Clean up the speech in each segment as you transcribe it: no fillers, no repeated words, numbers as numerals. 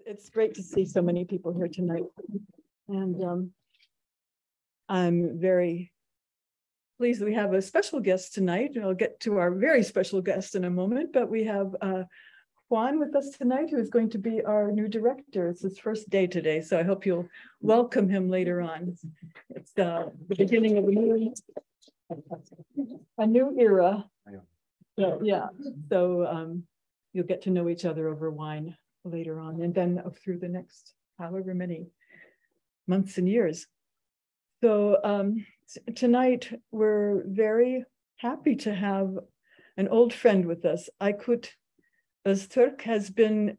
It's great to see so many people here tonight. And I'm very pleased that we have a special guest tonight. I'll get to our very special guest in a moment, but we have Juan with us tonight, who is going to be our new director. It's his first day today, so I hope you'll welcome him later on. It's the beginning of a new era. So, yeah, so you'll get to know each other over wine later on, and then through the next however many months and years. So tonight we're very happy to have an old friend with us. Ayküt Öztürk has been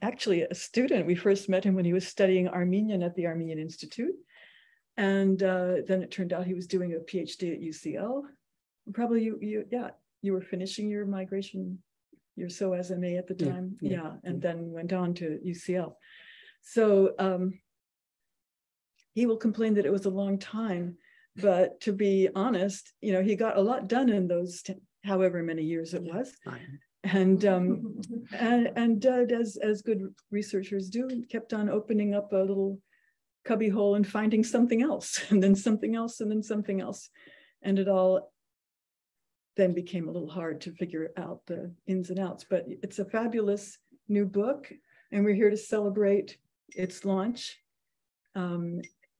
actually a student. We first met him when he was studying Armenian at the Armenian Institute. And then it turned out he was doing a PhD at UCL. Probably you were finishing your migration, your SOAS MA at the time. Yeah, and then went on to UCL. So he will complain that it was a long time, but to be honest, he got a lot done in those however many years it was. And as good researchers do, kept on opening up a little cubby hole and finding something else, and then something else, and then something else. And it all then became a little hard to figure out the ins and outs. But it's a fabulous new book, and we're here to celebrate its launch.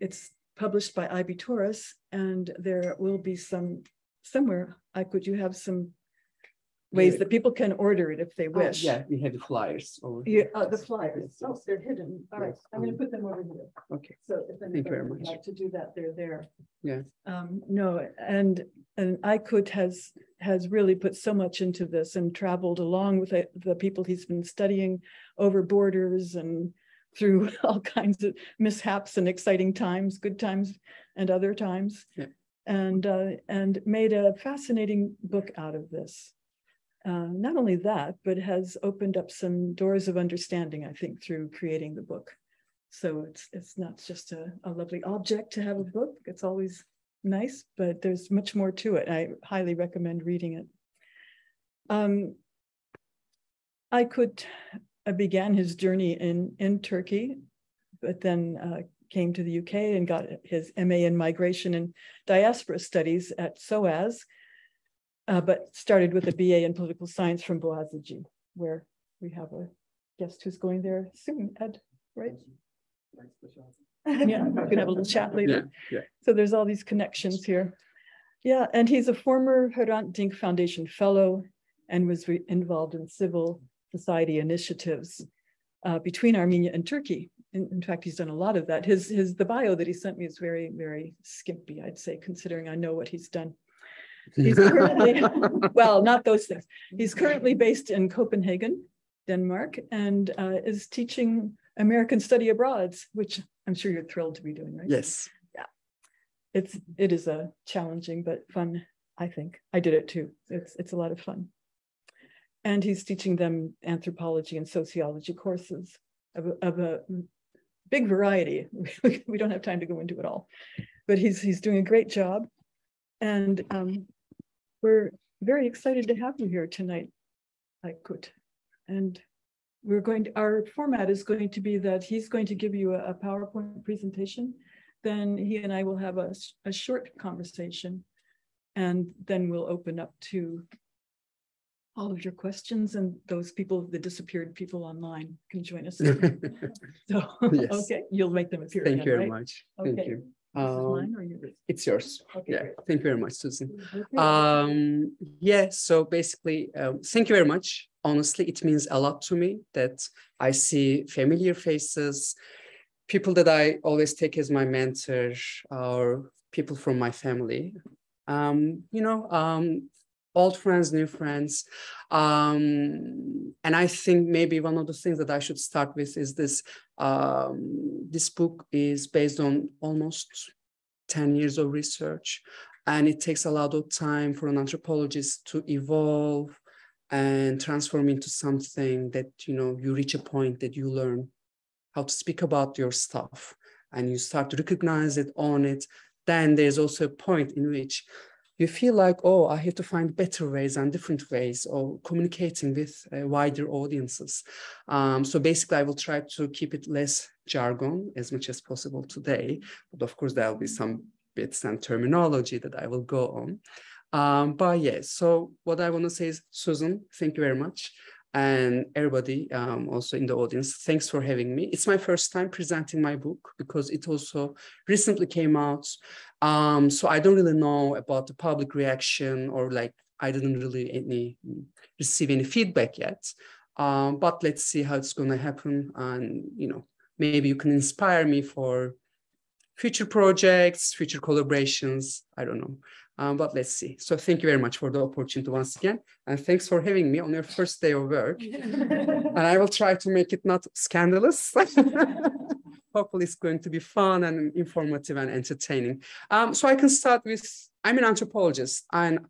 It's published by IB Tauris, and there will be somewhere, Ayküt, you have some ways that people can order it if they wish. Yeah, we have the flyers. The flyers. Oh, they're hidden. All right, I'm going to put them over here. Okay. So if anybody would like to do that, they're there. Yeah. No, and Ayküt has really put so much into this and traveled along with the people he's been studying over borders and through all kinds of mishaps and exciting times, good times and other times, and made a fascinating book out of this. Not only that, but has opened up some doors of understanding, I think, through creating the book. So it's not just a lovely object to have a book. It's always nice, but there's much more to it. I highly recommend reading it. Ayküt began his journey in Turkey, but then came to the UK and got his MA in Migration and Diaspora Studies at SOAS, but started with a BA in Political Science from Boğaziçi, where we have a guest who's going there soon, Ed, right? Yeah, we can have a little chat later. Yeah. So there's all these connections here. Yeah, and he's a former Hrant Dink Foundation Fellow and was involved in civil society initiatives between Armenia and Turkey. In fact, he's done a lot of that. The bio that he sent me is very, very skimpy, I'd say, considering I know what he's done. He's currently, well, not those things. He's currently based in Copenhagen, Denmark, and is teaching American study abroads, which I'm sure you're thrilled to be doing, right? Yes. Yeah. It is a challenging but fun, I think. I did it too. It's a lot of fun. And he's teaching them anthropology and sociology courses of a big variety. We don't have time to go into it all, but he's doing a great job. And we're very excited to have you here tonight, Ayküt. And our format is going to be that he's going to give you a PowerPoint presentation. Then he and I will have a short conversation, and then we'll open up to all of your questions, and those people, the disappeared people online, can join us. So, yes. Okay, you'll make them appear. Thank you very right? much. Okay. Thank you. This is mine or yours? It's yours. Okay. Yeah. Thank you very much, Susan. Okay. Yeah. So basically, thank you very much. Honestly, it means a lot to me that I see familiar faces, people that I always take as my mentor, or people from my family. Old friends, new friends. And I think maybe one of the things that I should start with is this. This book is based on almost 10 years of research, and it takes a lot of time for an anthropologist to evolve and transform into something that, you reach a point that you learn how to speak about your stuff and you start to recognize it, own it. Then there's also a point in which you feel like, oh, I have to find better ways and different ways of communicating with wider audiences. So basically, I will try to keep it less jargon as much as possible today. But of course, there will be some bits and terminology that I will go on. But yeah, so what I want to say is, Susan, thank you very much. And everybody also in the audience, thanks for having me. It's my first time presenting my book because it also recently came out. So I don't really know about the public reaction, or like I didn't really receive any feedback yet. But let's see how it's going to happen. And, you know, maybe you can inspire me for future projects, future collaborations. I don't know. But let's see. So thank you very much for the opportunity once again. And thanks for having me on your first day of work. And I will try to make it not scandalous. Hopefully it's going to be fun and informative and entertaining. So I can start with, I'm an anthropologist, and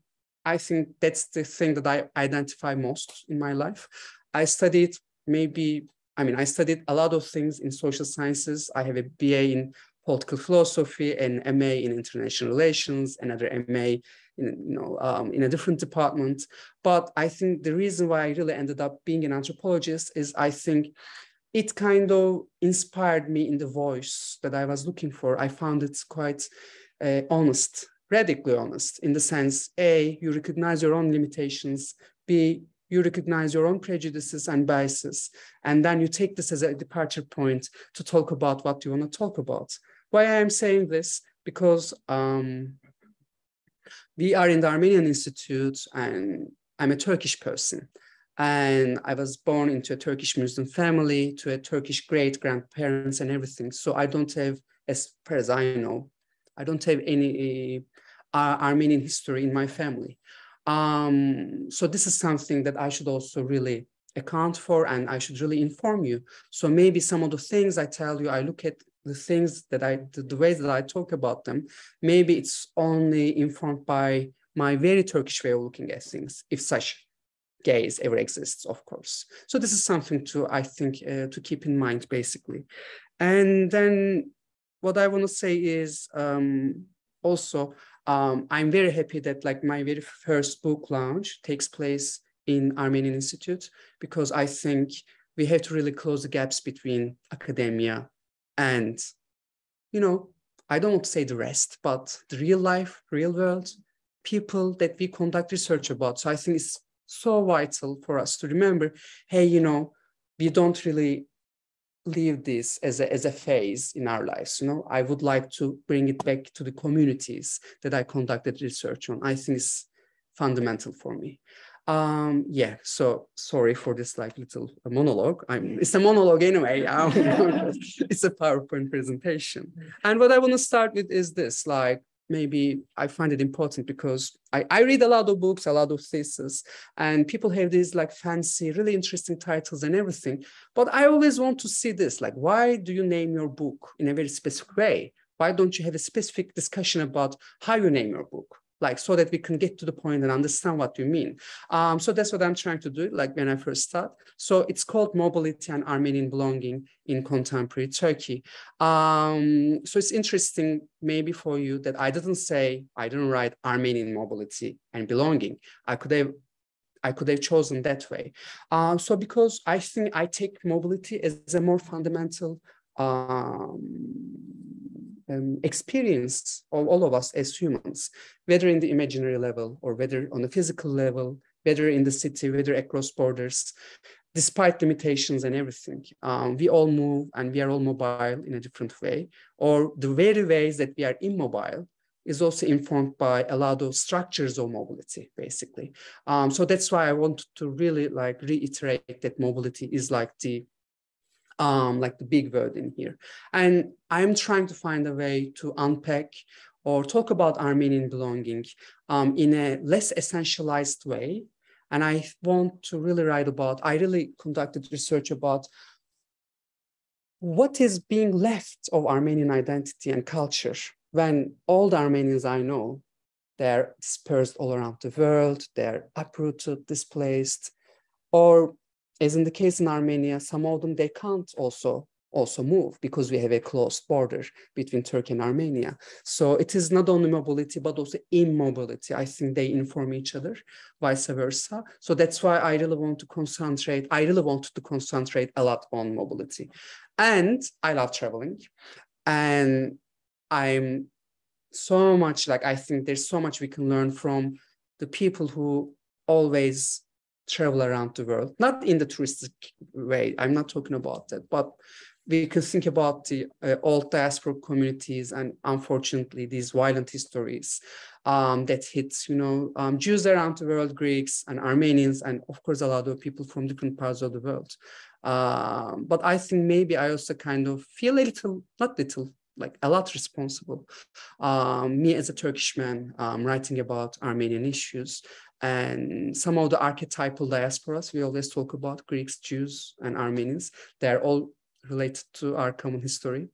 I think that's the thing that I identify most in my life. I studied I studied a lot of things in social sciences. I have a BA in political philosophy, and MA in international relations, another MA in a different department. But I think the reason why I really ended up being an anthropologist is I think it kind of inspired me in the voice that I was looking for. I found it quite honest, radically honest, in the sense, A, you recognize your own limitations, B, you recognize your own prejudices and biases, and then you take this as a departure point to talk about what you want to talk about. Why I'm saying this? Because we are in the Armenian Institute, and I'm a Turkish person. And I was born into a Turkish Muslim family, to a Turkish great-grandparents and everything. So I don't have, as far as I know, I don't have any Armenian history in my family. So this is something that I should also really account for, and I should really inform you. So maybe some of the things I tell you, I look at the things that the ways that I talk about them, maybe it's only informed by my very Turkish way of looking at things, if such gaze ever exists, of course. So this is something to, I think, to keep in mind, basically. And then what I want to say is also, I'm very happy that like my very first book launch takes place in Armenian Institute, because I think we have to really close the gaps between academia and, you know, I don't want to say the rest, but the real life, real world, people that we conduct research about. So I think it's so vital for us to remember, hey, you know, we don't really leave this as a phase in our lives. You know, I would like to bring it back to the communities that I conducted research on. I think it's fundamental for me. Yeah, so sorry for this like little monologue. It's a monologue anyway. It's a PowerPoint presentation. And what I want to start with is this, like, maybe I find it important because I read a lot of books, a lot of theses, and people have these like fancy, really interesting titles and everything. But I always want to see this, like, why do you name your book in a very specific way? Why don't you have a specific discussion about how you name your book? Like, so that we can get to the point and understand what you mean. So that's what I'm trying to do, like when I first start. So it's called Mobility and Armenian Belonging in Contemporary Turkey. So it's interesting maybe for you that I didn't write Armenian mobility and belonging. I could have chosen that way. So because I think I take mobility as a more fundamental experience of all of us as humans, whether in the imaginary level or whether on the physical level, whether in the city, whether across borders, despite limitations and everything. We all move and we are all mobile in a different way, or the very ways that we are immobile is also informed by a lot of structures of mobility, basically. So that's why I want to really like reiterate that mobility is like the big word in here. And I'm trying to find a way to unpack or talk about Armenian belonging in a less essentialized way. And I want to really I really conducted research about what is being left of Armenian identity and culture when all the Armenians I know, they're dispersed all around the world, they're uprooted, displaced, or as in the case in Armenia, some of them, they can't also also move because we have a closed border between Turkey and Armenia. So it is not only mobility, but also immobility. I think they inform each other, vice versa. So that's why I really wanted to concentrate a lot on mobility. And I love traveling. And I'm so much like, I think there's so much we can learn from the people who always travel around the world, not in the touristic way. I'm not talking about that, but we can think about the old diaspora communities and unfortunately these violent histories that hits, Jews around the world, Greeks and Armenians, and of course a lot of people from different parts of the world. But I think maybe I also kind of feel a little, not little, like a lot responsible. Me as a Turkish man writing about Armenian issues and some of the archetypal diasporas we always talk about, Greeks, Jews, and Armenians, they're all related to our common history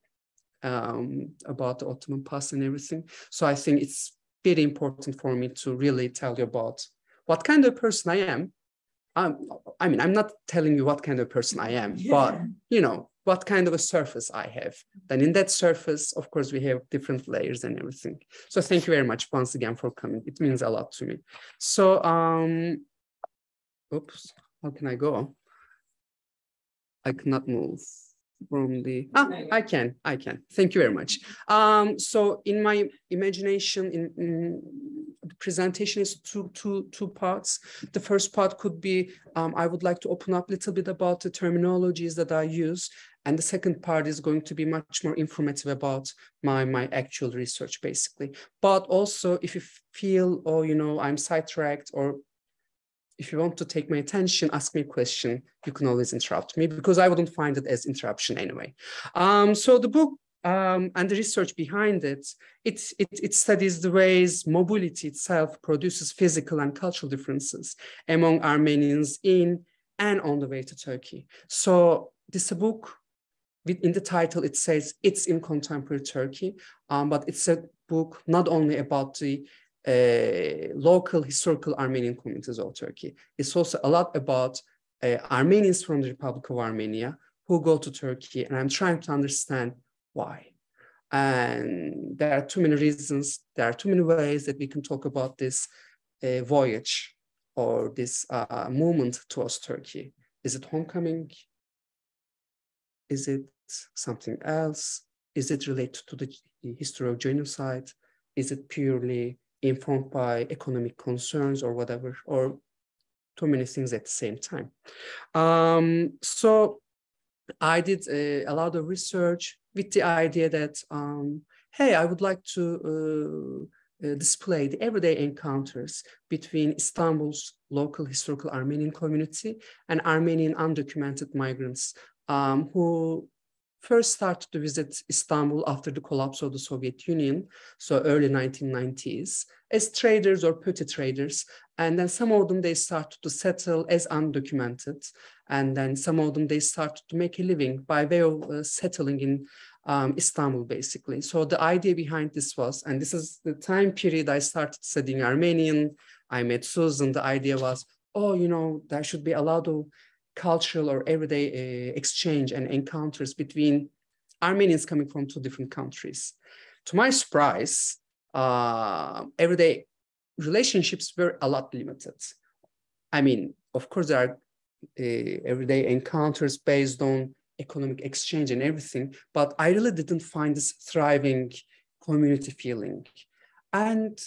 about the Ottoman past and everything. So I think it's very important for me to really tell you about what kind of person I am. I mean, I'm not telling you what kind of person I am, but, what kind of a surface I have. Then in that surface, of course, we have different layers and everything. So thank you very much once again for coming. It means a lot to me. So, oops, how can I go? I cannot move from the, I can. Thank you very much. So in my imagination, the presentation is two parts. The first part could be, I would like to open up a little bit about the terminologies that I use. And the second part is going to be much more informative about my actual research, basically. But also, if you feel, I'm sidetracked, or if you want to take my attention, ask me a question, you can always interrupt me because I wouldn't find it as interruption anyway. So the book and the research behind it, it studies the ways mobility itself produces physical and cultural differences among Armenians in and on the way to Turkey. So this is a book. In the title, it says it's in contemporary Turkey, but it's a book not only about the local historical Armenian communities of Turkey. It's also a lot about Armenians from the Republic of Armenia who go to Turkey, and I'm trying to understand why. And there are too many reasons, there are too many ways that we can talk about this voyage or this movement towards Turkey. Is it homecoming? Is it something else? Is it related to the history of genocide? Is it purely informed by economic concerns or whatever, or too many things at the same time? So I did a lot of research with the idea that, hey, I would like to display the everyday encounters between Istanbul's local historical Armenian community and Armenian undocumented migrants who first started to visit Istanbul after the collapse of the Soviet Union, so early 1990s, as traders or petty traders. And then some of them, they started to settle as undocumented. And then some of them, they started to make a living by way of settling in Istanbul, basically. So the idea behind this was, and this is the time period I started studying Armenian, I met Susan, the idea was, there should be a lot of cultural or everyday exchange and encounters between Armenians coming from two different countries. To my surprise, everyday relationships were a lot limited. I mean, of course, there are everyday encounters based on economic exchange and everything, but I really didn't find this thriving community feeling. And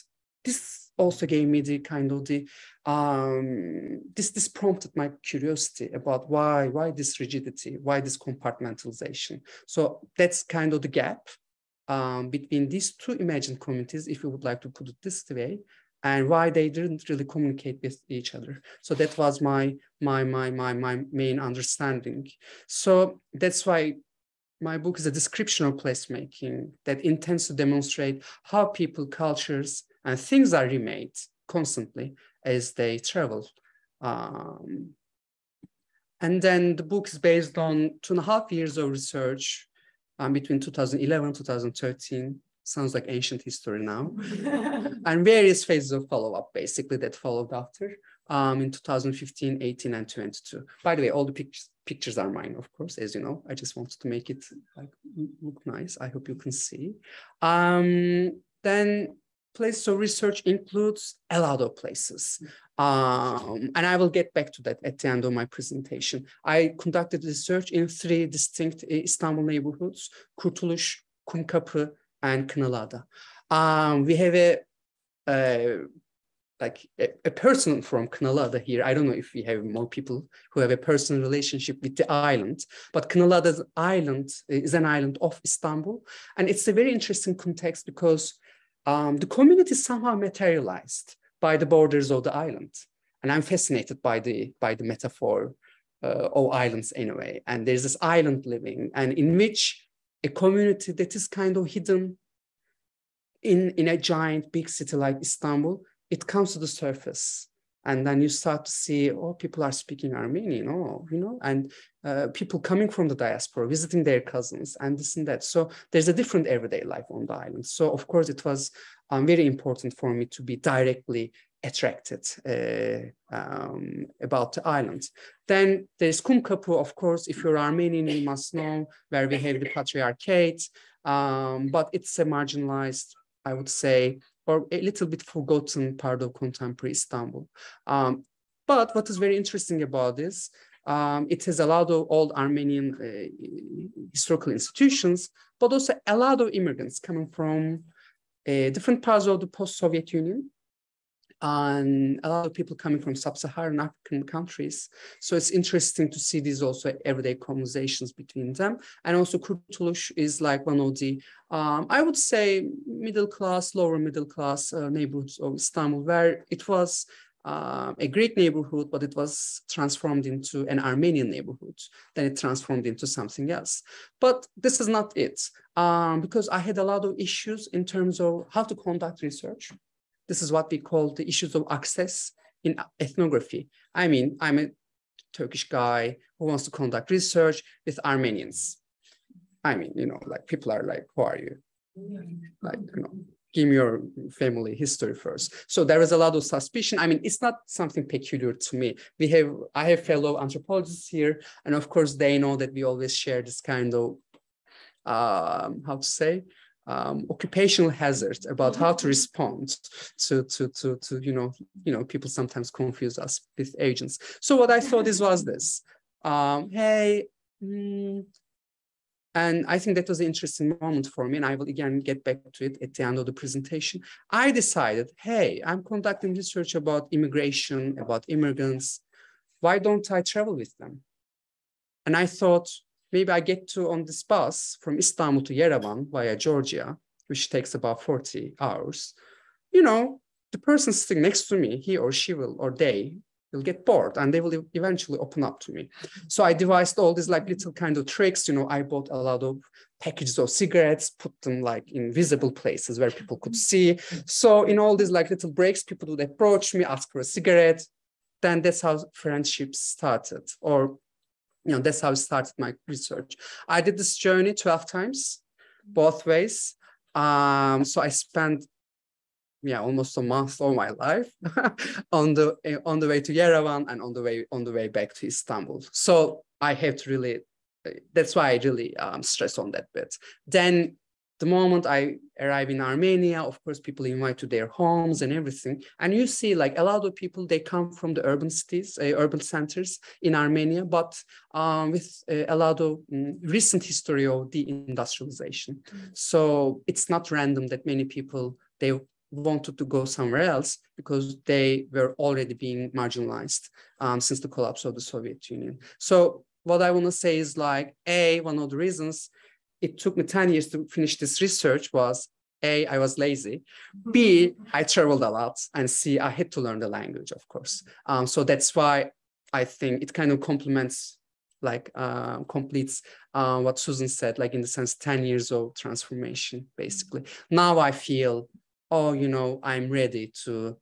this also gave me the kind of this prompted my curiosity about why this rigidity, why this compartmentalization. So that's kind of the gap between these two imagined communities, if you would like to put it this way, and why they didn't really communicate with each other. So that was my main understanding. So that's why my book is a description of placemaking that intends to demonstrate how people, cultures, and things are remade constantly as they travel. And then the book is based on 2.5 years of research between 2011 and 2013. Sounds like ancient history now. And various phases of follow-up, basically, that followed after in 2015, 18, and 22. By the way, all the pictures are mine, of course, as you know. I just wanted to make it like look nice. I hope you can see. Then places of research includes a lot of places. And I will get back to that at the end of my presentation. I conducted research in 3 distinct Istanbul neighborhoods, Kurtuluş, Kumkapı, and Kınalıada. We have a person from Kınalıada here. I don't know if we have more people who have a personal relationship with the island, but Kınalıada island is an island of Istanbul. And it's a very interesting context because the community somehow materialized by the borders of the island. And I'm fascinated by the metaphor of islands anyway. And there's this island living, and in which a community that is kind of hidden in a giant big city like Istanbul, it comes to the surface. And then you start to see, oh, people are speaking Armenian, oh, you know, and people coming from the diaspora, visiting their cousins and this and that. So there's a different everyday life on the island. So of course, it was very important for me to be directly attracted about the island. Then there's Kumkapı, of course. If you're Armenian, you must know where we have the patriarchate, but it's a marginalized, I would say, or a little bit forgotten part of contemporary Istanbul. But what is very interesting about this, it has a lot of old Armenian historical institutions, but also a lot of immigrants coming from different parts of the post-Soviet Union, and a lot of people coming from sub-Saharan African countries. So it's interesting to see these also everyday conversations between them. And also Kurtuluş is like one of the, I would say, middle class, lower middle class neighborhoods of Istanbul, where it was a Greek neighborhood, but it was transformed into an Armenian neighborhood. Then it transformed into something else. But this is not it, because I had a lot of issues in terms of how to conduct research. This is what we call the issues of access in ethnography. I mean, I'm a Turkish guy who wants to conduct research with Armenians. I mean, you know, like people are like, who are you? Like, you know, give me your family history first. So there is a lot of suspicion. I mean, it's not something peculiar to me. I have fellow anthropologists here, and of course they know that we always share this kind of, how to say, occupational hazard about how to respond to you know, people sometimes confuse us with agents. So what I thought was this, hey, and I think that was an interesting moment for me, and I will again get back to it at the end of the presentation. I decided, hey, I'm conducting research about immigration, about immigrants. Why don't I travel with them? And I thought, maybe I get to on this bus from Istanbul to Yerevan via Georgia, which takes about 40 hours. You know, the person sitting next to me, he or she will, or they will get bored, and they will eventually open up to me. So I devised all these like little kind of tricks. You know, I bought a lot of packages of cigarettes, put them like in visible places where people could see. So in all these like little breaks, people would approach me, ask for a cigarette. Then that's how friendships started, or you know, that's how I started my research. I did this journey 12 times, both ways. So I spent, almost a month of my life on the way to Yerevan and on the way back to Istanbul. So I have to really, that's why I really stress on that bit. Then the moment I arrive in Armenia, of course, people invite to their homes and everything. And you see like a lot of people, they come from the urban cities, urban centers in Armenia, but with a lot of recent history of deindustrialization. So it's not random that many people, they wanted to go somewhere else because they were already being marginalized since the collapse of the Soviet Union. So what I want to say is like, one of the reasons it took me 10 years to finish this research was A, I was lazy. B, I traveled a lot, and C, I had to learn the language, of course. So that's why I think it kind of complements, like completes what Susan said, like in the sense 10 years of transformation, basically. Now I feel, oh, you know, I'm ready to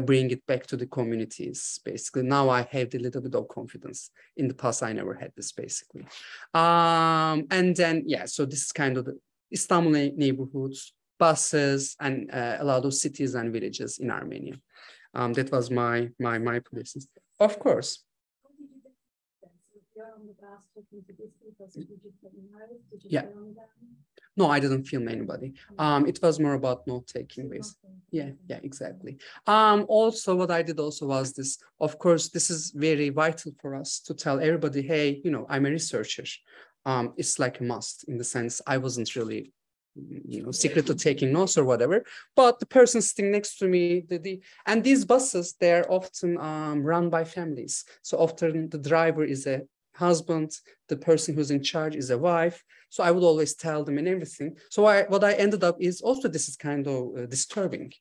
bring it back to the communities, basically. Now I have a little bit of confidence. In the past, I never had this, basically. And then, so this is kind of the Istanbul neighborhoods, buses, and a lot of cities and villages in Armenia. That was my places. Of course. from the past talking to these people? Did you Did you Yeah. film them? No, I didn't film anybody. It was more about note-taking, basically. Yeah, exactly. Also, what I did also was this, of course, this is very vital for us to tell everybody, hey, you know, I'm a researcher. It's like a must in the sense I wasn't really, you know, secret to taking notes or whatever, but the person sitting next to me, and these buses, they're often run by families. So often the driver is a husband, the person who's in charge is a wife. So I would always tell them and everything. So what I ended up is also, this is kind of disturbing.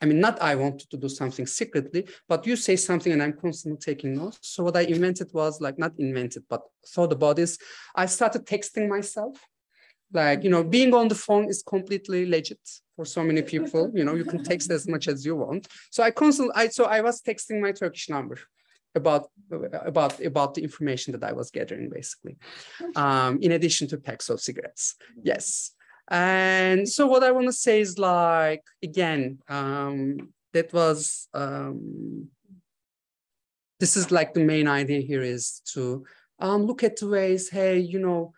I mean, not I wanted to do something secretly, but you say something and I'm constantly taking notes. So what I invented was like, not invented, but thought about is I started texting myself. Like, you know, being on the phone is completely legit for so many people. You know, you can text as much as you want. So I was texting my Turkish number about the information that I was gathering, basically, in addition to packs of cigarettes. Yes. And so what I want to say is like, again, that was, this is like the main idea here is to look at the ways, hey, you know,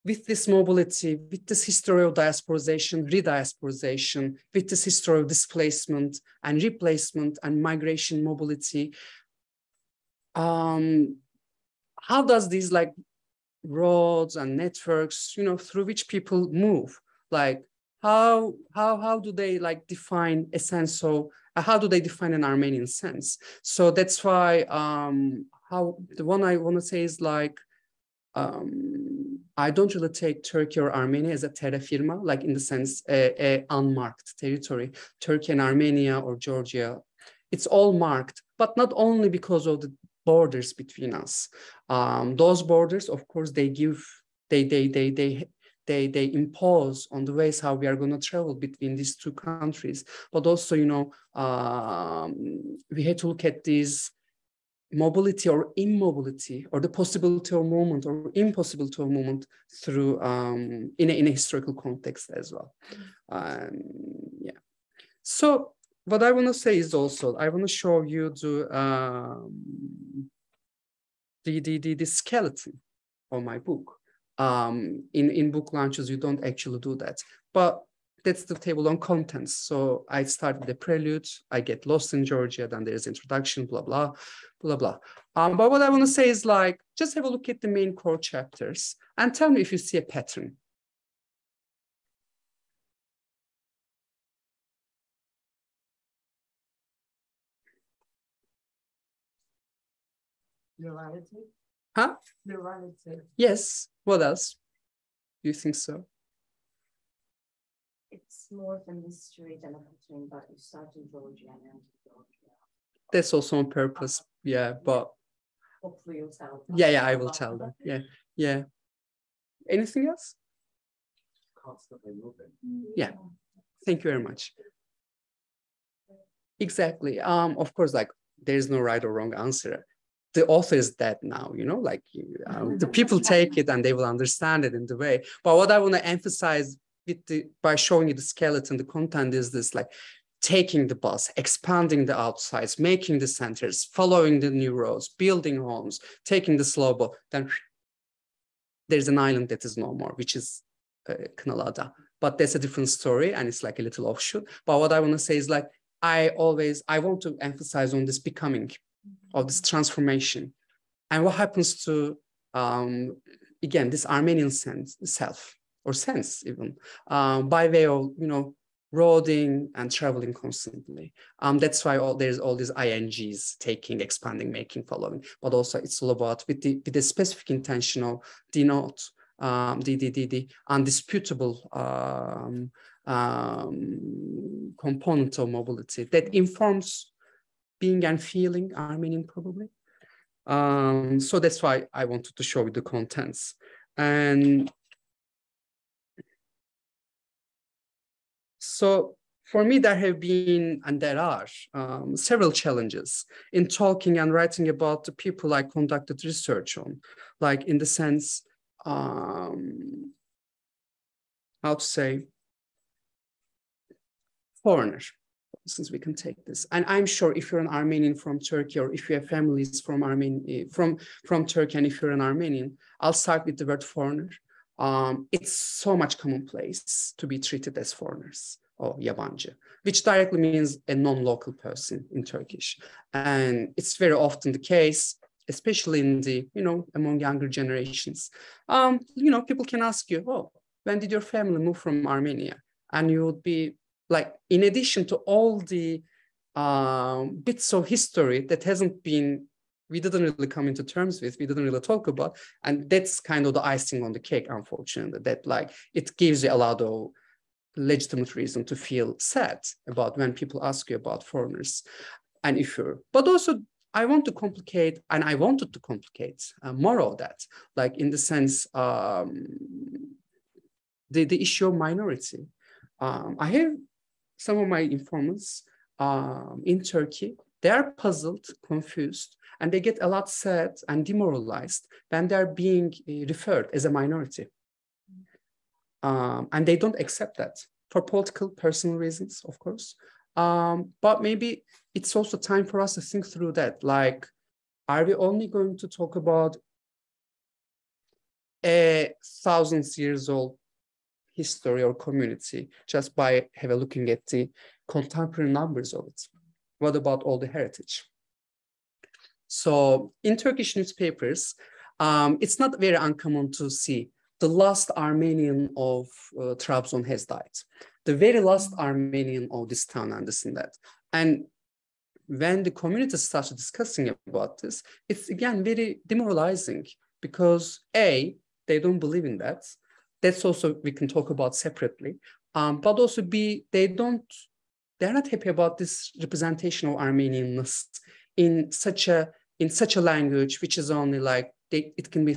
with this mobility, with this history of diasporization, rediasporization, with this history of displacement and replacement and migration mobility, how does these like roads and networks, you know, through which people move, like how do they like define a sense of, how do they define an Armenian sense? So that's why how the one I want to say is like, I don't really take Turkey or Armenia as a terra firma, like in the sense a unmarked territory. Turkey and Armenia or Georgia, it's all marked, but not only because of the borders between us. Those borders, of course, they impose on the ways how we are going to travel between these two countries. But also, you know, we had to look at these mobility or immobility, or the possibility of movement or impossibility of movement through in a historical context as well. Yeah. So what I want to say is also, I want to show you the skeleton of my book. In book launches, you don't actually do that, but that's the table on contents. So I start with the prelude, I get lost in Georgia, then there's introduction, blah, blah, blah, blah. But what I want to say is like, just have a look at the main core chapters and tell me if you see a pattern. Plurality? Huh? Plurality. Yes. What else? Do you think so? It's more of a mystery than a pattern, but you start in Georgia and end in Georgia. That's also on purpose. Yeah, but hopefully you'll tell them. Yeah, I will tell them. Yeah. Anything else? Constantly moving. Yeah. Thank you very much. Exactly. Of course, like there is no right or wrong answer. The author is dead now, you know, like the people take it and they will understand it in the way. But what I want to emphasize by showing you the skeleton, the content is this, like taking the bus, expanding the outsides, making the centers, following the new roads, building homes, taking the slow boat. Then there's an island that is no more, which is Kınalada. But that's a different story and it's like a little offshoot. But what I want to say is like, I want to emphasize on this becoming, of this transformation. And what happens to, again, this Armenian self even, by way of, you know, roading and traveling constantly. That's why there's all these INGs, taking, expanding, making, following, but also it's all about with the specific intention of denote the undisputable component of mobility that informs being and feeling Armenian, probably. So that's why I wanted to show you the contents. And so for me, there have been, and there are several challenges in talking and writing about the people I conducted research on, like in the sense, how to say, foreigner. since we can take this. And I'm sure if you're an Armenian from Turkey, or if you have families from Armenia, from Turkey, and if you're an Armenian, I'll start with the word foreigner. It's so much commonplace to be treated as foreigners, or yabancı, which directly means a non-local person in Turkish. And it's very often the case, especially in the, among younger generations. People can ask you, oh, when did your family move from Armenia? And you would be like, in addition to all the bits of history that we didn't really come into terms with, we didn't really talk about. And that's kind of the icing on the cake, unfortunately, that like, it gives you a lot of legitimate reason to feel sad about when people ask you about foreigners. And but also I wanted to complicate more of that, like in the sense, the issue of minority. I have some of my informants in Turkey. They are puzzled, confused, and they get a lot sad and demoralized when they're being referred as a minority. And they don't accept that for political, personal reasons, of course. But maybe it's also time for us to think through that. Like, are we only going to talk about a thousands years old history or community just by looking at the contemporary numbers of it? What about all the heritage? So in Turkish newspapers, it's not very uncommon to see the last Armenian of Trabzon has died. The very last Armenian of this town and this and that. And when the community starts discussing about this, it's again very demoralizing because A, they don't believe in that. That's also, we can talk about separately. But also B, they're not happy about this representation of Armenianness in such a language, which is only like, it can be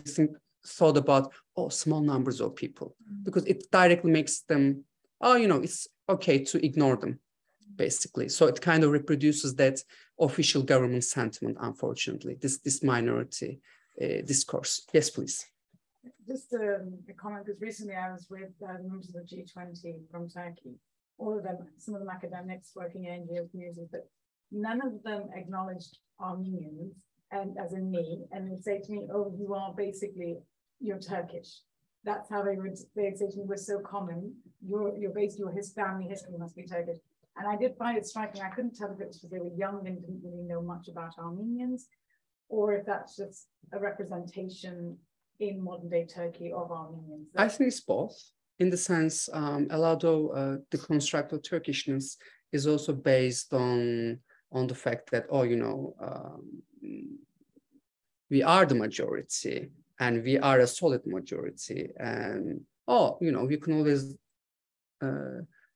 thought about, small numbers of people, because it directly makes them, it's okay to ignore them, basically. So it kind of reproduces that official government sentiment, unfortunately, this minority discourse. Yes, please. Just a comment, because recently I was with members of the G20 from Turkey, all of them, some of them academics working in NGO communities, but none of them acknowledged Armenians, and as in me, and would say to me, oh, you're Turkish. That's how they'd say to me, we're so common, your family history must be Turkish. And I did find it striking. I couldn't tell if it was because they were young and didn't really know much about Armenians, or if that's just a representation in modern day Turkey of Armenians. I think it's both, in the sense, a lot of the construct of Turkishness is also based on the fact that, we are the majority, and we are a solid majority, and we can always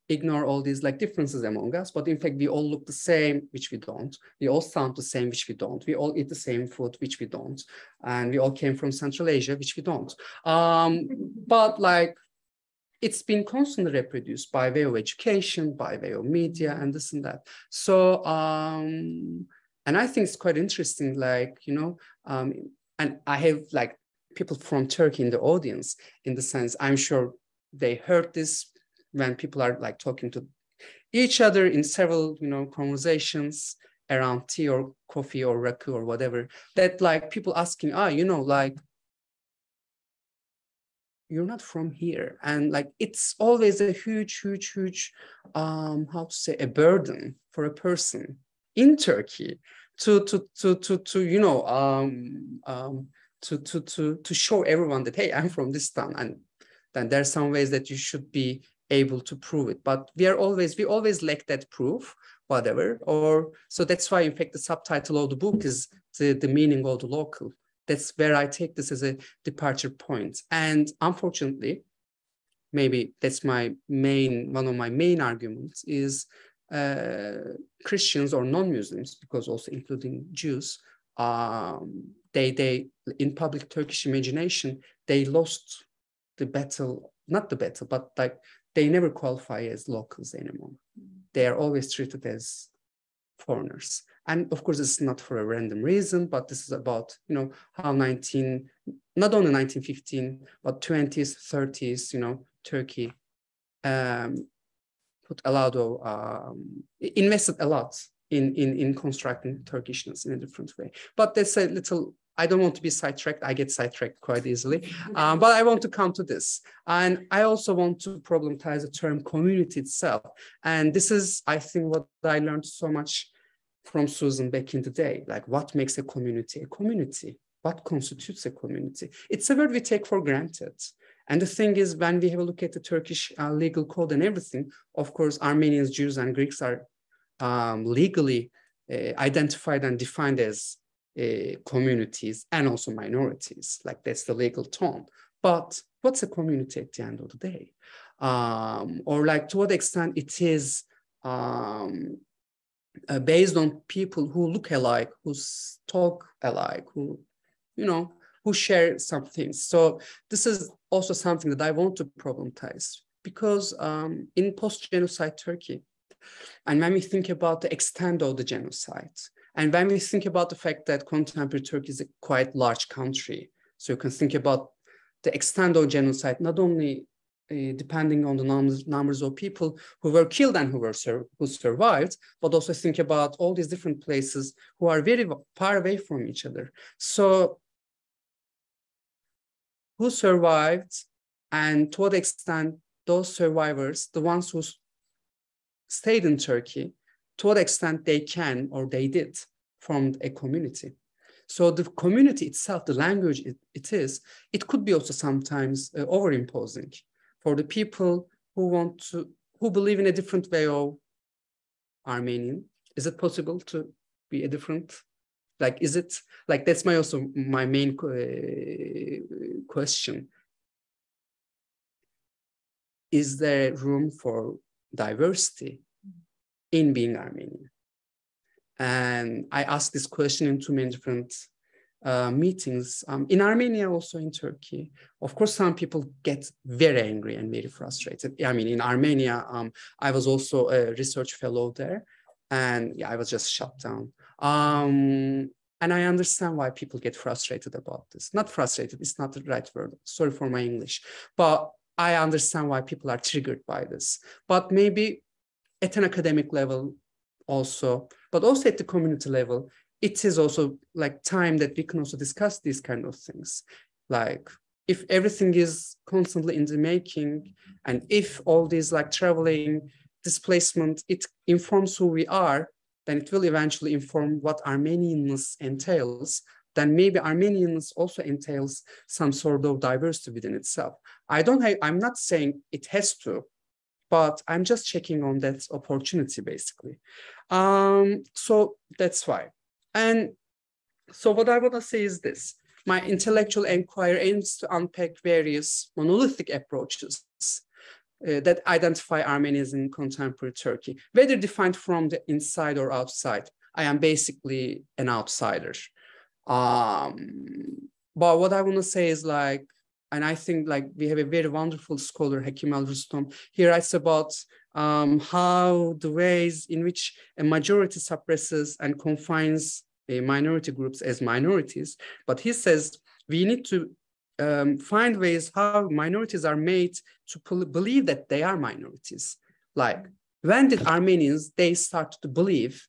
ignore all these like differences among us, but in fact we all look the same, which we don't. We all sound the same, which we don't. We all eat the same food, which we don't, and we all came from Central Asia, which we don't. But like, it's been constantly reproduced by way of education, by way of media, and this and that. So and I think it's quite interesting, like, and I have like people from Turkey in the audience, in the sense, I'm sure they heard this when people are like talking to each other in several, conversations around tea or coffee or raku or whatever, that like people asking, like, you're not from here. And like, it's always a huge, how to say, a burden for a person in Turkey to show everyone that, hey, I'm from this town, and then there's some ways that you should be able to prove it. But we always lack that proof, whatever. Or so that's why, in fact, the subtitle of the book is the meaning of the local. That's where I take this as a departure point. And unfortunately, maybe that's one of my main arguments is Christians or non-Muslims, because also including Jews, they in public Turkish imagination, they lost the battle, not the battle, but like they never qualify as locals anymore. They are always treated as foreigners. And of course, it's not for a random reason, but this is about, how not only 1915, but 20s, 30s, Turkey put a lot of, invested a lot in constructing Turkishness in a different way. But that's a little, I don't want to be sidetracked. I get sidetracked quite easily, but I want to come to this. And I also want to problematize the term community itself. And this is, I think, what I learned so much from Susan back in the day, like what makes a community a community? What constitutes a community? It's a word we take for granted. And the thing is, when we have a look at the Turkish legal code and everything, of course, Armenians, Jews, and Greeks are legally identified and defined as communities and also minorities. Like that's the legal tone. But what's a community at the end of the day? Or like to what extent it is based on people who look alike, who talk alike, who, you know, who share some things. So this is also something that I want to problematize, because in post-genocide Turkey, and when we think about the extent of the genocide, and when we think about the fact that contemporary Turkey is a quite large country, so you can think about the extent of genocide, not only depending on the numbers of people who were killed and who survived, but also think about all these different places who are very far away from each other. So who survived, and to what extent those survivors, the ones who stayed in Turkey, to what extent they can or they did form a community. So the community itself, the language it could be also sometimes over-imposing for the people who believe in a different way of Armenian. Is it possible to be a different? Like, is it, like, that's my main question. Is there room for diversity in being Armenian? And I asked this question in too many different meetings in Armenia, also in Turkey. Of course, some people get very angry and very frustrated. I mean, in Armenia, I was also a research fellow there, and yeah, I was just shut down. And I understand why people get frustrated about this. Not frustrated, it's not the right word. Sorry for my English. But I understand why people are triggered by this. But maybe at an academic level also, but also at the community level, it is also like time that we can also discuss these kind of things. Like if everything is constantly in the making, and if all these like traveling, displacement, it informs who we are, then it will eventually inform what Armenianness entails. Then maybe Armenianness also entails some sort of diversity within itself. I'm not saying it has to, but I'm just checking on that opportunity basically. So that's why. And so what I want to say is this: my intellectual inquiry aims to unpack various monolithic approaches that identify Armenians in contemporary Turkey, whether defined from the inside or outside. I am basically an outsider. But what I want to say is like, and I think like we have a very wonderful scholar, Hakim Al-Rustom. He writes about how the ways in which a majority suppresses and confines minority groups as minorities. But he says we need to find ways how minorities are made to believe that they are minorities. Like, when did Armenians, they start to believe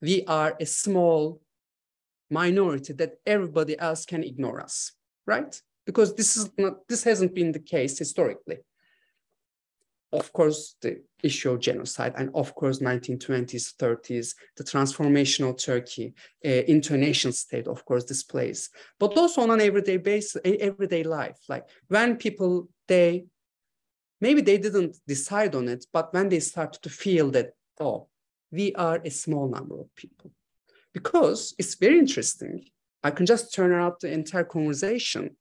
we are a small minority that everybody else can ignore us, right? Because this hasn't been the case historically. Of course, the issue of genocide, and of course, 1920s, 30s, the transformation of Turkey into a nation state, of course, displays, but also on an everyday basis, everyday life. Like when people, maybe they didn't decide on it, but when they start to feel that, oh, we are a small number of people. Because it's very interesting. I can just turn around the entire conversation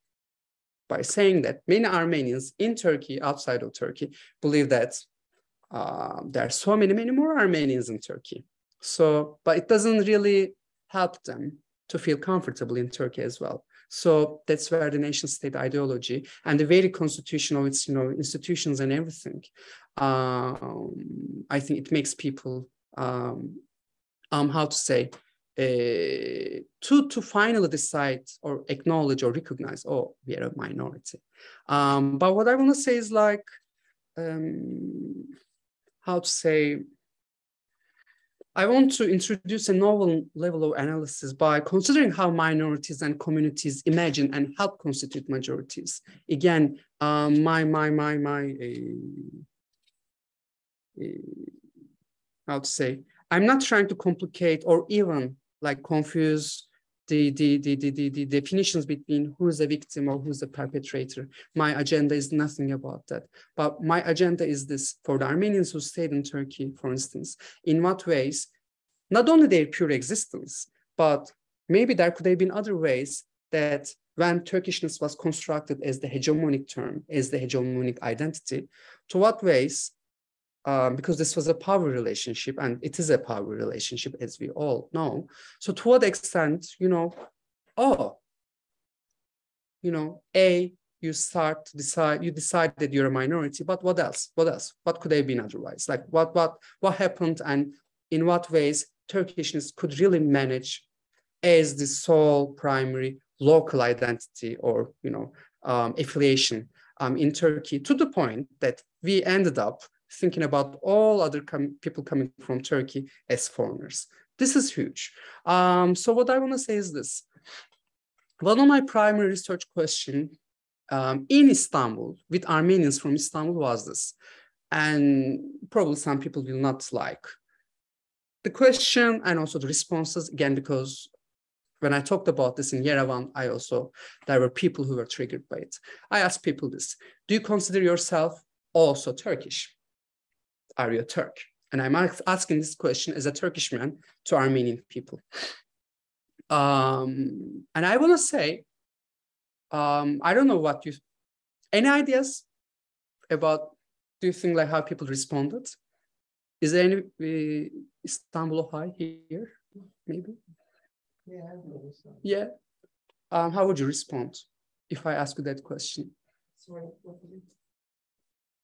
by saying that many Armenians in Turkey, outside of Turkey, believe that there are so many more Armenians in Turkey. So, but it doesn't really help them to feel comfortable in Turkey as well. So that's where the nation state ideology and the very constitution of its, institutions and everything, I think it makes people, how to say, to finally decide or acknowledge or recognize, oh, we are a minority. But what I want to say is like, how to say, I want to introduce a novel level of analysis by considering how minorities and communities imagine and help constitute majorities. Again, how to say, I'm not trying to complicate or even like confuse the definitions between who is a victim or who's a perpetrator. My agenda is nothing about that. But my agenda is this: for the Armenians who stayed in Turkey, for instance, in what ways, not only their pure existence, but maybe there could have been other ways that when Turkishness was constructed as the hegemonic term, as the hegemonic identity, to what ways, because this was a power relationship, and it is a power relationship, as we all know. So to what extent, you decide that you're a minority, but what else? What else? What could have been otherwise? Like what happened, and in what ways Turkishness could really manage as the sole primary local identity or, affiliation in Turkey, to the point that we ended up thinking about all other people coming from Turkey as foreigners. This is huge. So what I want to say is this. One of my primary research questions in Istanbul with Armenians from Istanbul was this, and probably some people will not like the question and also the responses, again, because when I talked about this in Yerevan, there were people who were triggered by it. I asked people this: do you consider yourself also Turkish? Are you a Turk? And I'm asking this question as a Turkish man to Armenian people. And I want to say, I don't know any ideas about, do you think like how people responded? Is there any Istanbul high here, maybe? Yeah. Yeah. How would you respond if I ask you that question? Sorry,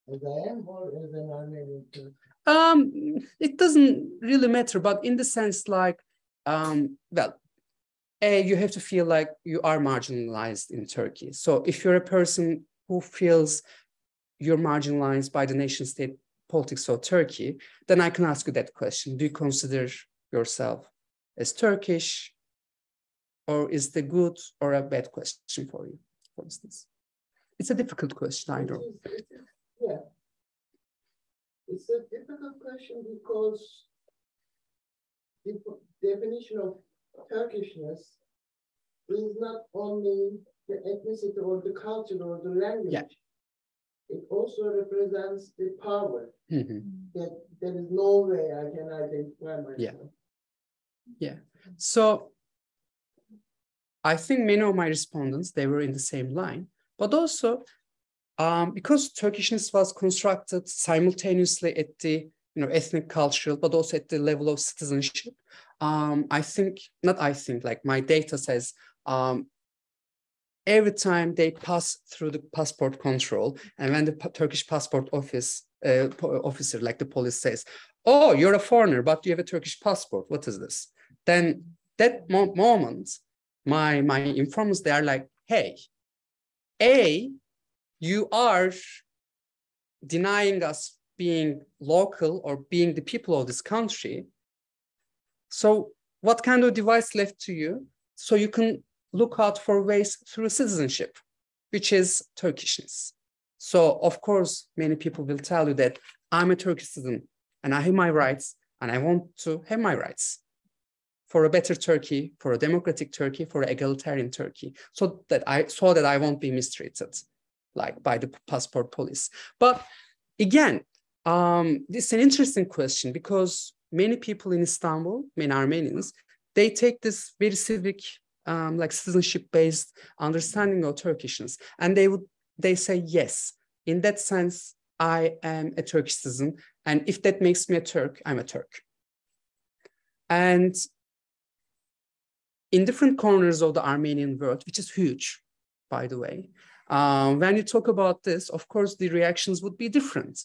As I am or as an Armenian Turk? It doesn't really matter, but in the sense like, you have to feel like you are marginalized in Turkey. So if you're a person who feels you're marginalized by the nation state politics of Turkey, then I can ask you that question. Do you consider yourself as Turkish? Or is it a good or a bad question for you, for instance? It's a difficult question, I know. Yeah. It's a difficult question because the definition of Turkishness is not only the ethnicity or the culture or the language. Yeah. It also represents the power. Mm-hmm. That there is no way I can identify myself. Yeah. Yeah. So I think many of my respondents, they were in the same line, but also because Turkishness was constructed simultaneously at the ethnic, cultural, but also at the level of citizenship. Like my data says, every time they pass through the passport control, and when the Turkish passport officer, like the police, says, "Oh, you're a foreigner, but you have a Turkish passport. What is this?" Then that moment, my informants, they are like, "Hey, you are denying us being local or being the people of this country. So what kind of device left to you? So you can look out for ways through citizenship, which is Turkishness." So of course, many people will tell you that I'm a Turkish citizen and I have my rights and I want to have my rights for a better Turkey, for a democratic Turkey, for an egalitarian Turkey, so that I won't be mistreated like by the passport police. But again, this is an interesting question because many people in Istanbul, many Armenians, they take this very civic, like citizenship-based understanding of Turkishness, and they say, yes, in that sense, I am a Turkish citizen, and if that makes me a Turk, I'm a Turk. And in different corners of the Armenian world, which is huge, by the way, when you talk about this, of course, the reactions would be different.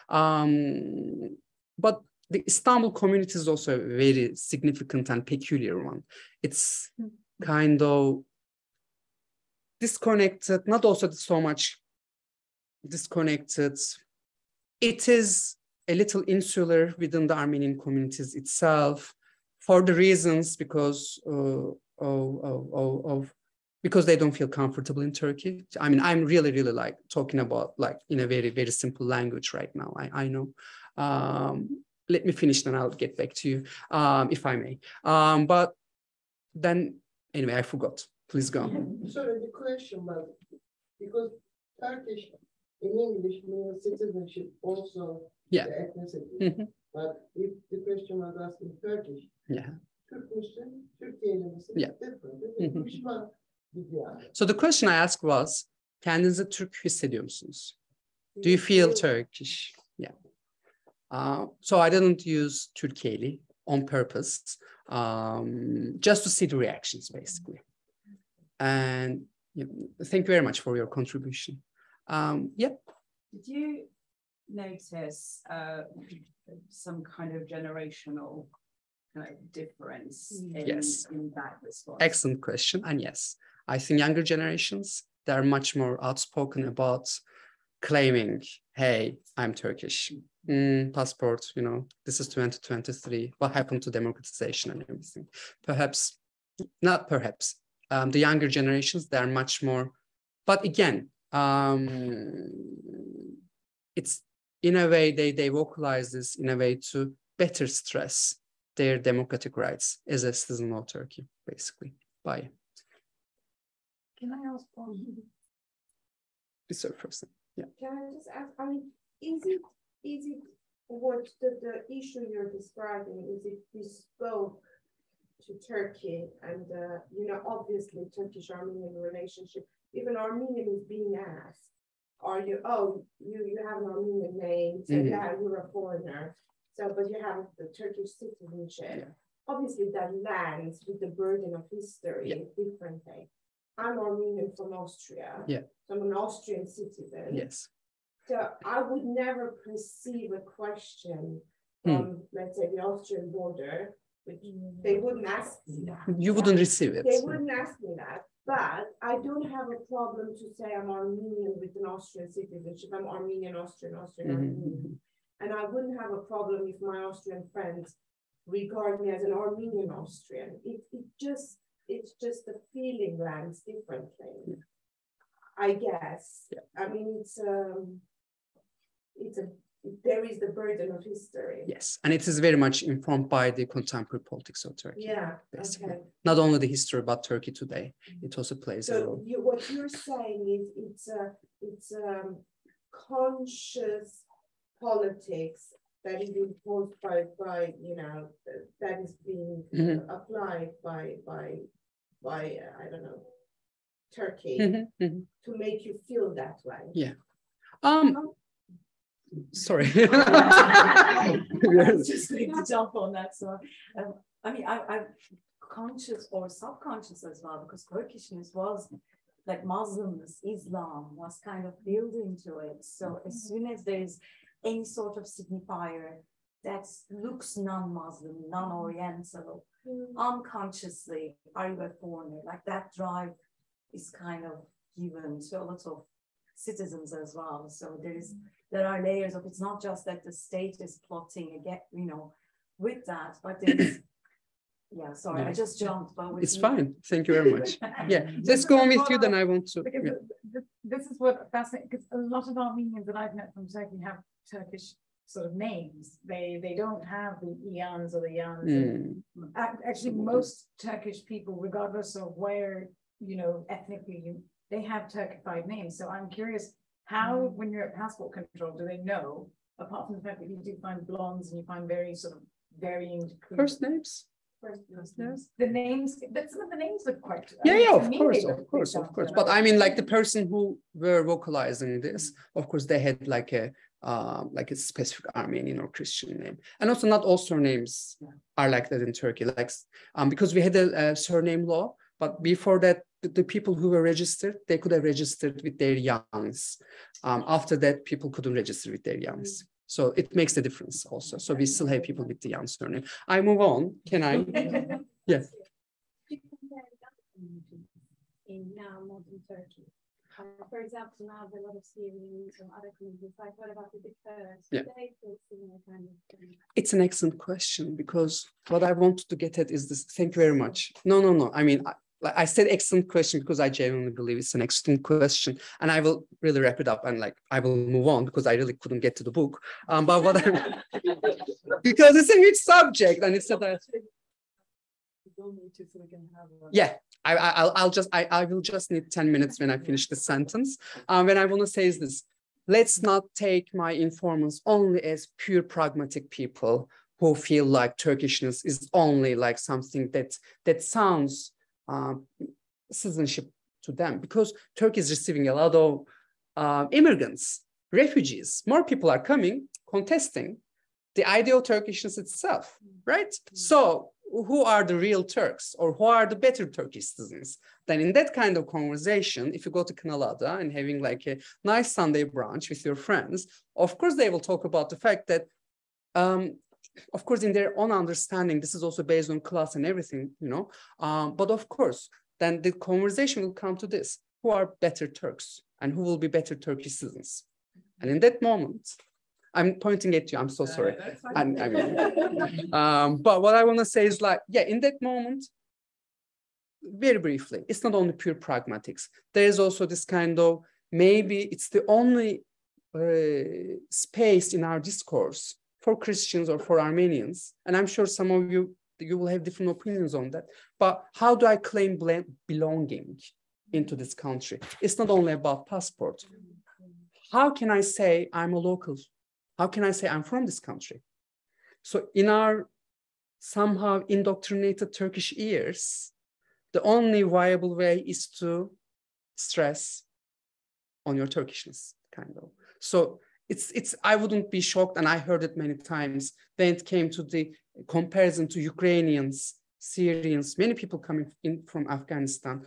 But the Istanbul community is also a very significant and peculiar one. It's kind of disconnected, not also so much disconnected. It is a little insular within the Armenian communities itself, for the reasons because because they don't feel comfortable in Turkey. I mean, I'm really like talking about like in a very, very simple language right now. I know. Let me finish, then I'll get back to you, if I may. But then, anyway, I forgot. Please go. Sorry, the question was, because Turkish in English means citizenship also, yeah, the ethnicity. But if the question was asked in Turkish, yeah, Türk Müslüm, Türkiye'li misin? Yeah. Different. Which one did you ask? So the question I asked was, kendinizi Türk hissediyor musunuz? Do you feel Turkish? Yeah. So I didn't use Türkiye'li on purpose, just to see the reactions, basically. And thank you very much for your contribution. Yeah. Did you notice some kind of generational difference in that response? Excellent question. And yes, I think younger generations, they're much more outspoken about claiming, hey, I'm Turkish. Passport, this is 2023. What happened to democratization and everything? Perhaps, not perhaps. The younger generations, they're much more, but again, it's in a way they vocalize this in a way to better stress their democratic rights as a citizen of Turkey, basically. Bye. Can I ask one? This person. Yeah. Can I just ask? I mean, is it what the issue you're describing? Is it bespoke to Turkey and obviously Turkish-Armenian relationship? Even Armenian is being asked, are you? Oh, you have an Armenian name, so yeah, you're a foreigner. So, but you have the Turkish citizenship. Yeah. Obviously, that lands with the burden of history differently. I'm Armenian from Austria. Yeah. So I'm an Austrian citizen. Yes. So I would never perceive a question from, let's say, the Austrian border, which they wouldn't ask me that. You wouldn't receive it. They wouldn't ask me that. But I don't have a problem to say I'm Armenian with an Austrian citizenship. I'm Armenian, Austrian, Armenian. And I wouldn't have a problem if my Austrian friends regard me as an Armenian Austrian. It's just the feeling lands differently, I guess. Yeah. I mean, there is the burden of history. Yes, and it is very much informed by the contemporary politics of Turkey. Yeah, basically. Okay. Not only the history, but Turkey today. It also plays a role. What you're saying is it's conscious politics that is imposed by that is being applied by I don't know, Turkey to make you feel that way. Yeah. Sorry. I just need to jump on that. So, I mean, I'm conscious or subconscious as well, because Turkishness was like Muslims, Islam was kind of built into it. So as soon as there's any sort of signifier that looks non-Muslim, non-Oriental, unconsciously, are you a foreigner? Like that drive is kind of given to a lot of citizens as well. So there are layers of, it's not just that the state is plotting again, with that, but there's, yeah, sorry, I just jumped. But it's fine. Thank you very much. Yeah, let's go on with you, then I want to. This is what fascinating, because a lot of Armenians that I've met from Turkey have Turkish sort of names. They don't have the Ians or the Yans. Actually, most Turkish people, regardless of where, ethnically, they have Turkified names. So I'm curious how, when you're at passport control, do they know, apart from the fact that you do find blondes and you find very sort of varying first names? The names, but some of the names look quite. Of course. But I mean, like the person who were vocalizing this, of course, they had like a specific Armenian or Christian name, and also not all surnames are like that in Turkey. Like, because we had a surname law, but before that, the people who were registered, they could have registered with their youngs. After that, people couldn't register with their youngs. So it makes a difference also. So we still have people with the young surname. I move on. Can I? Yes. In now modern Turkey. For example, now there are a lot of Syrians and other communities. Like, what about the Kurds? Yeah. They feel similar kind of thing? It's an excellent question, because what I wanted to get at is this. Thank you very much. No. I mean, I said excellent question because I genuinely believe it's an excellent question, and I will really wrap it up and I will move on because I really couldn't get to the book. But what because it's a huge subject and it's a. Yeah, I will just need 10 minutes when I finish the sentence. When I want to say is this: let's not take my informants only as pure pragmatic people who feel like Turkishness is only like something that sounds citizenship to them, because Turkey is receiving a lot of immigrants, refugees. More people are coming, contesting the idea of Turkishness itself, right? So who are the real Turks, or who are the better Turkish citizens? Then in that kind of conversation, if you go to Kanalada and having like a nice Sunday brunch with your friends, of course they will talk about the fact that, of course, in their own understanding, this is also based on class and everything, but of course, then the conversation will come to this: who are better Turks and who will be better Turkish citizens? And in that moment, I'm pointing at you, I'm so sorry. But what I want to say is in that moment, very briefly, it's not only pure pragmatics. There is also this kind of, maybe it's the only space in our discourse for Christians or for Armenians. And I'm sure some of you will have different opinions on that. But how do I claim belonging into this country? It's not only about passport. How can I say I'm a local? How can I say I'm from this country? So in our somehow indoctrinated Turkish ears, the only viable way is to stress on your Turkishness, kind of. So I wouldn't be shocked, and I heard it many times, when it came to the comparison to Ukrainians, Syrians, many people coming in from Afghanistan.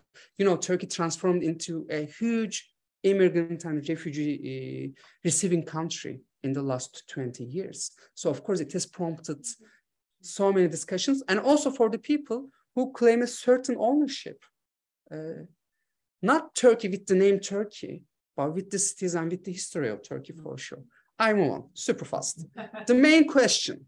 Turkey transformed into a huge immigrant and refugee receiving country in the last 20 years. So of course it has prompted so many discussions, and also for the people who claim a certain ownership. Not Turkey with the name Turkey, but with the cities and with the history of Turkey, for sure. I move on super fast. The main question: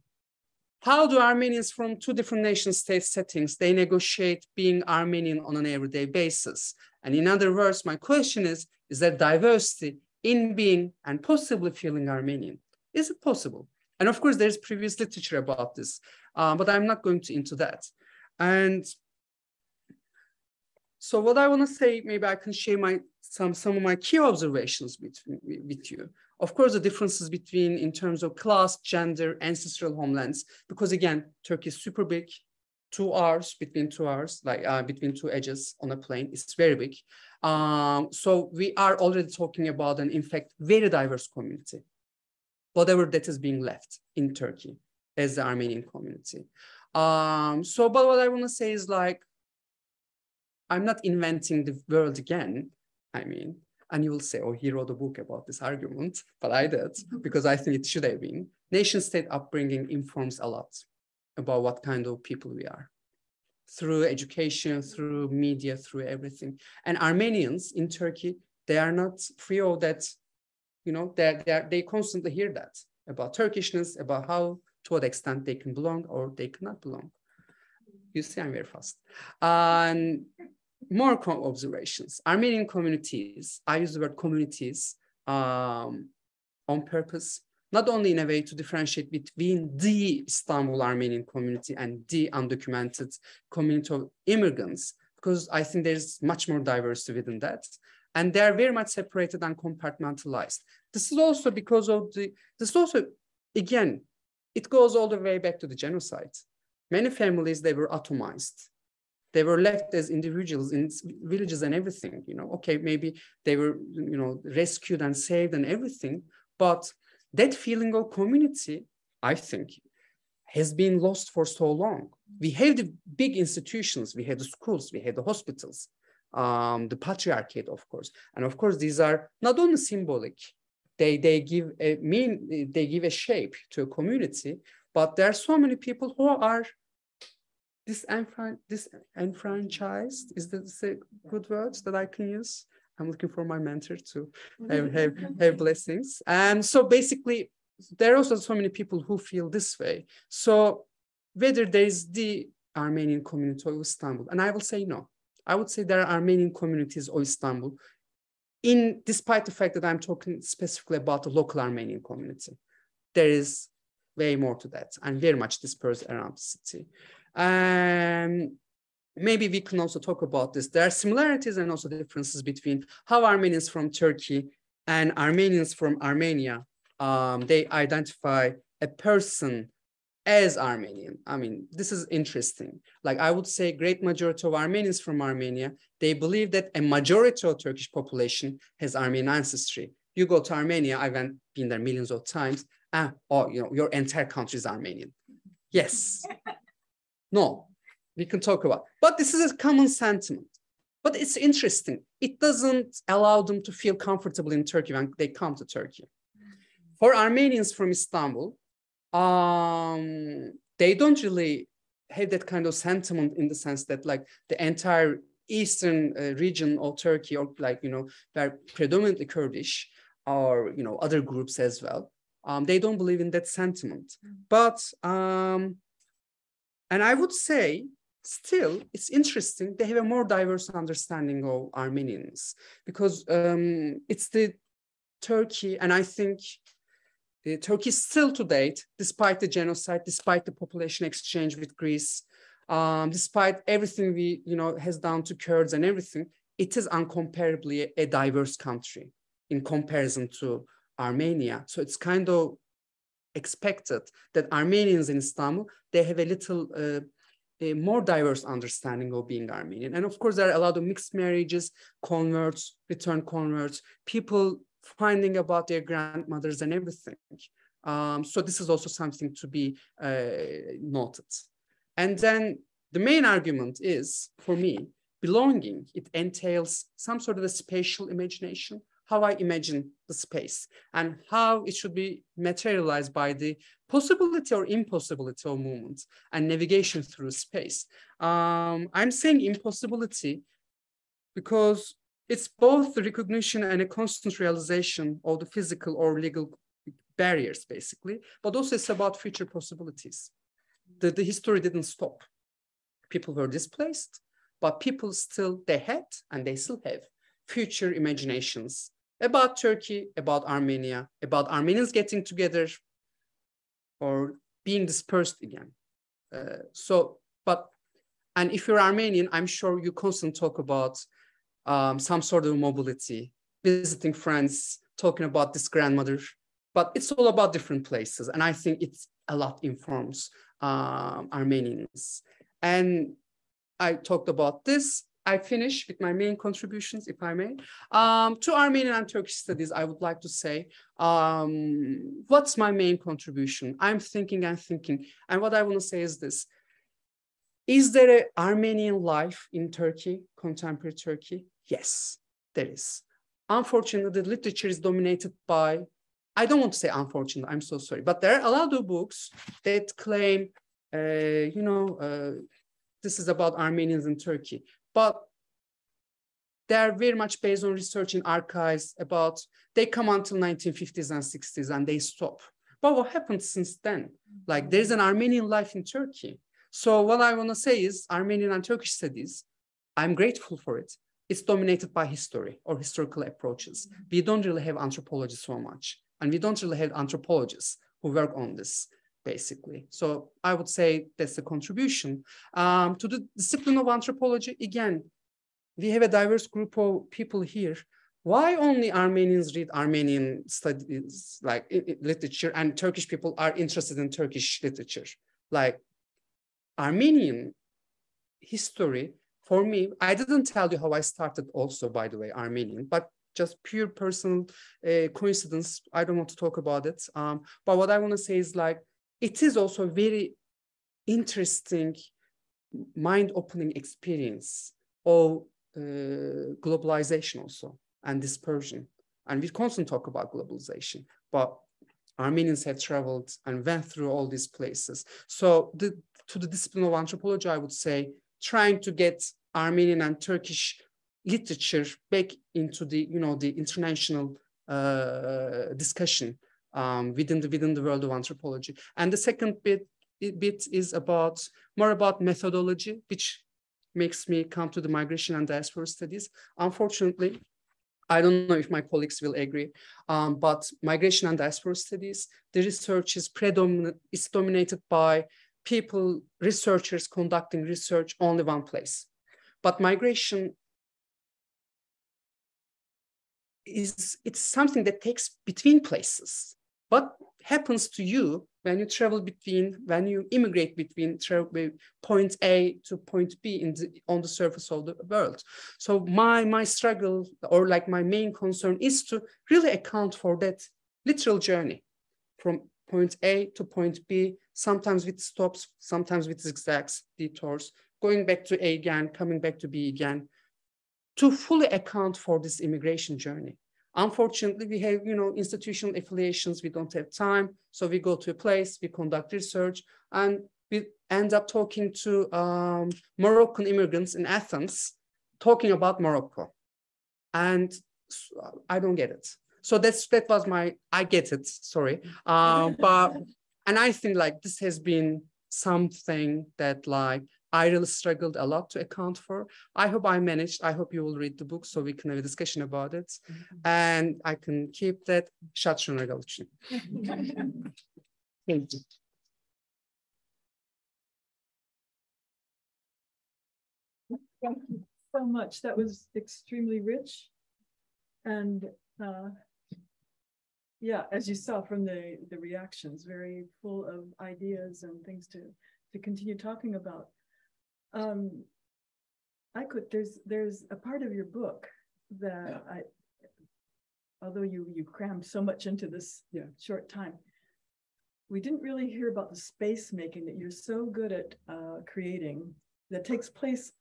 how do Armenians from two different nation state settings, they negotiate being Armenian on an everyday basis? And in other words, my question is there diversity in being and possibly feeling Armenian? Is it possible? And of course, there's previous literature about this, but I'm not going into that. And so what I want to say, maybe I can share some of my key observations with you. Of course, the differences between in terms of class, gender, ancestral homelands, because again, Turkey is super big. 2 hours, between 2 hours, between two edges on a plane, it's very big. So we are already talking about an, in fact, very diverse community, whatever that is being left in Turkey as the Armenian community. But what I want to say is I'm not inventing the world again. And you will say, oh, he wrote a book about this argument, but I did, because I think it should have been. Nation state upbringing informs a lot about what kind of people we are, through education, through media, through everything. And Armenians in Turkey, they are not free of that, they constantly hear that about Turkishness, about how, to what extent they can belong or they cannot belong. You see, I'm very fast. And more observations. Armenian communities, I use the word communities on purpose, not only in a way to differentiate between the Istanbul Armenian community and the undocumented community of immigrants, because I think there's much more diversity within that. And they are very much separated and compartmentalized. This is also because of again, it goes all the way back to the genocide. Many families, they were atomized. They were left as individuals in villages and everything, okay, maybe they were, rescued and saved and everything, but that feeling of community, I think, has been lost for so long. We have the big institutions, we have the schools, we have the hospitals, the patriarchate, of course. And of course, these are not only symbolic, they give a shape to a community, but there are so many people who are disenfranchised, is that a good word that I can use? I'm looking for my mentor to have blessings. And so basically, there are also so many people who feel this way. So whether there is the Armenian community of Istanbul, and I will say no. I would say there are Armenian communities of Istanbul, despite the fact that I'm talking specifically about the local Armenian community. There is way more to that and very much dispersed around the city. Maybe we can also talk about this. There are similarities and also differences between how Armenians from Turkey and Armenians from Armenia, they identify a person as Armenian. I mean, this is interesting. Like I would say great majority of Armenians from Armenia, they believe that a majority of Turkish population has Armenian ancestry. You go to Armenia, I've been there millions of times, your entire country is Armenian. Yes. No, we can talk about, but this is a common sentiment. But it's interesting. It doesn't allow them to feel comfortable in Turkey when they come to Turkey. For Armenians from Istanbul, they don't really have that kind of sentiment in the sense that like the entire eastern region of Turkey, or like, they're predominantly Kurdish, or, other groups as well. They don't believe in that sentiment. But, and I would say, still, it's interesting, they have a more diverse understanding of Armenians, because it's the Turkey, and I think Turkey still to date, despite the genocide, despite the population exchange with Greece, despite everything we, has done to Kurds and everything, it is incomparably a diverse country in comparison to Armenia. So it's kind of expected that Armenians in Istanbul, they have a little a more diverse understanding of being Armenian. And of course, there are a lot of mixed marriages, converts, return converts, people finding about their grandmothers and everything. So this is also something to be noted. And then the main argument is, for me, belonging. It entails some sort of a spatial imagination, how I imagine the space, and how it should be materialized by the possibility or impossibility of movement and navigation through space. I'm saying impossibility because it's both the recognition and a constant realization of the physical or legal barriers, basically, but also it's about future possibilities. The history didn't stop. People were displaced, but people still, they had, and they still have, future imaginations about Turkey, about Armenia, about Armenians getting together or being dispersed again. And if you're Armenian, I'm sure you constantly talk about some sort of mobility, visiting friends, talking about this grandmother, but it's all about different places. And I think it's a lot informs Armenians. And I talked about this. I finish with my main contributions, if I may. To Armenian and Turkish studies, I would like to say, what's my main contribution? I'm thinking, and what I want to say is this. Is there an Armenian life in Turkey, contemporary Turkey? Yes, there is. Unfortunately, the literature is dominated by, I don't want to say unfortunately, I'm so sorry, but there are a lot of books that claim, this is about Armenians in Turkey, but they're very much based on research in archives about, they come until 1950s and 60s and they stop. But what happened since then? Like there's an Armenian life in Turkey. So what I want to say is Armenian and Turkish studies, I'm grateful for it. It's dominated by history or historical approaches. We don't really have anthropology so much. And we don't really have anthropologists who work on this, basically. So I would say that's the contribution. To the discipline of anthropology, again, we have a diverse group of people here. Why only Armenians read Armenian studies, like literature, and Turkish people are interested in Turkish literature? Like Armenian history, for me, I didn't tell you how I started also, by the way, Armenian, but just pure personal coincidence. I don't want to talk about it. But what I want to say is like, it is also a very interesting, mind-opening experience of globalization also and dispersion. And we constantly talk about globalization, but Armenians have traveled and went through all these places. So to the discipline of anthropology, I would say trying to get Armenian and Turkish literature back into the, the international discussion within the world of anthropology. And the second bit is more about methodology, which makes me come to the migration and diaspora studies. Unfortunately, I don't know if my colleagues will agree, but migration and diaspora studies, the research is dominated by researchers conducting research only one place. But migration it's something that takes between places. What happens to you when you immigrate between point A to point B on the surface of the world? So my struggle, or like my main concern, is to really account for that literal journey from point A to point B, sometimes with stops, sometimes with zigzags, detours, going back to A again, coming back to B again, to fully account for this immigration journey. Unfortunately, we have, institutional affiliations. We don't have time. So we go to a place, we conduct research, and we end up talking to Moroccan immigrants in Athens, talking about Morocco. And I don't get it. So that was I get it, sorry. And I think like this has been something that like I really struggled a lot to account for. I hope I managed. I hope you will read the book so we can have a discussion about it. And I can keep that short regalution. Thank you. Thank you so much. That was extremely rich. And yeah, as you saw from the reactions, very full of ideas and things to continue talking about. There's a part of your book that although you crammed so much into this short time, we didn't really hear about the space making that you're so good at creating that takes place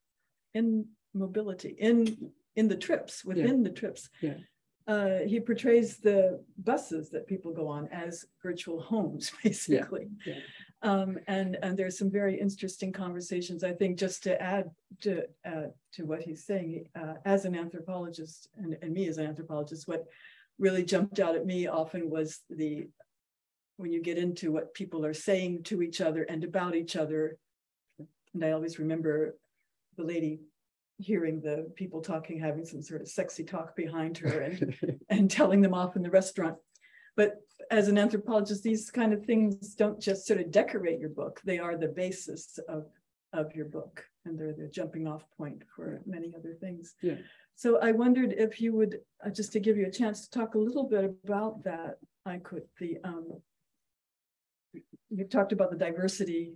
in mobility, in the trips, within the trips. Yeah. He portrays the buses that people go on as virtual homes, basically. Yeah. Yeah. And there's some very interesting conversations, I think, just to add to what he's saying, as an anthropologist and me as an anthropologist, what really jumped out at me often was when you get into what people are saying to each other and about each other. And I always remember the lady hearing the people talking, having some sort of sexy talk behind her and telling them off in the restaurant. But as an anthropologist, these kind of things don't just sort of decorate your book. They are the basis of your book, and they're the jumping off point for many other things. Yeah. So I wondered if you would, just to give you a chance to talk a little bit about that, you talked about the diversity.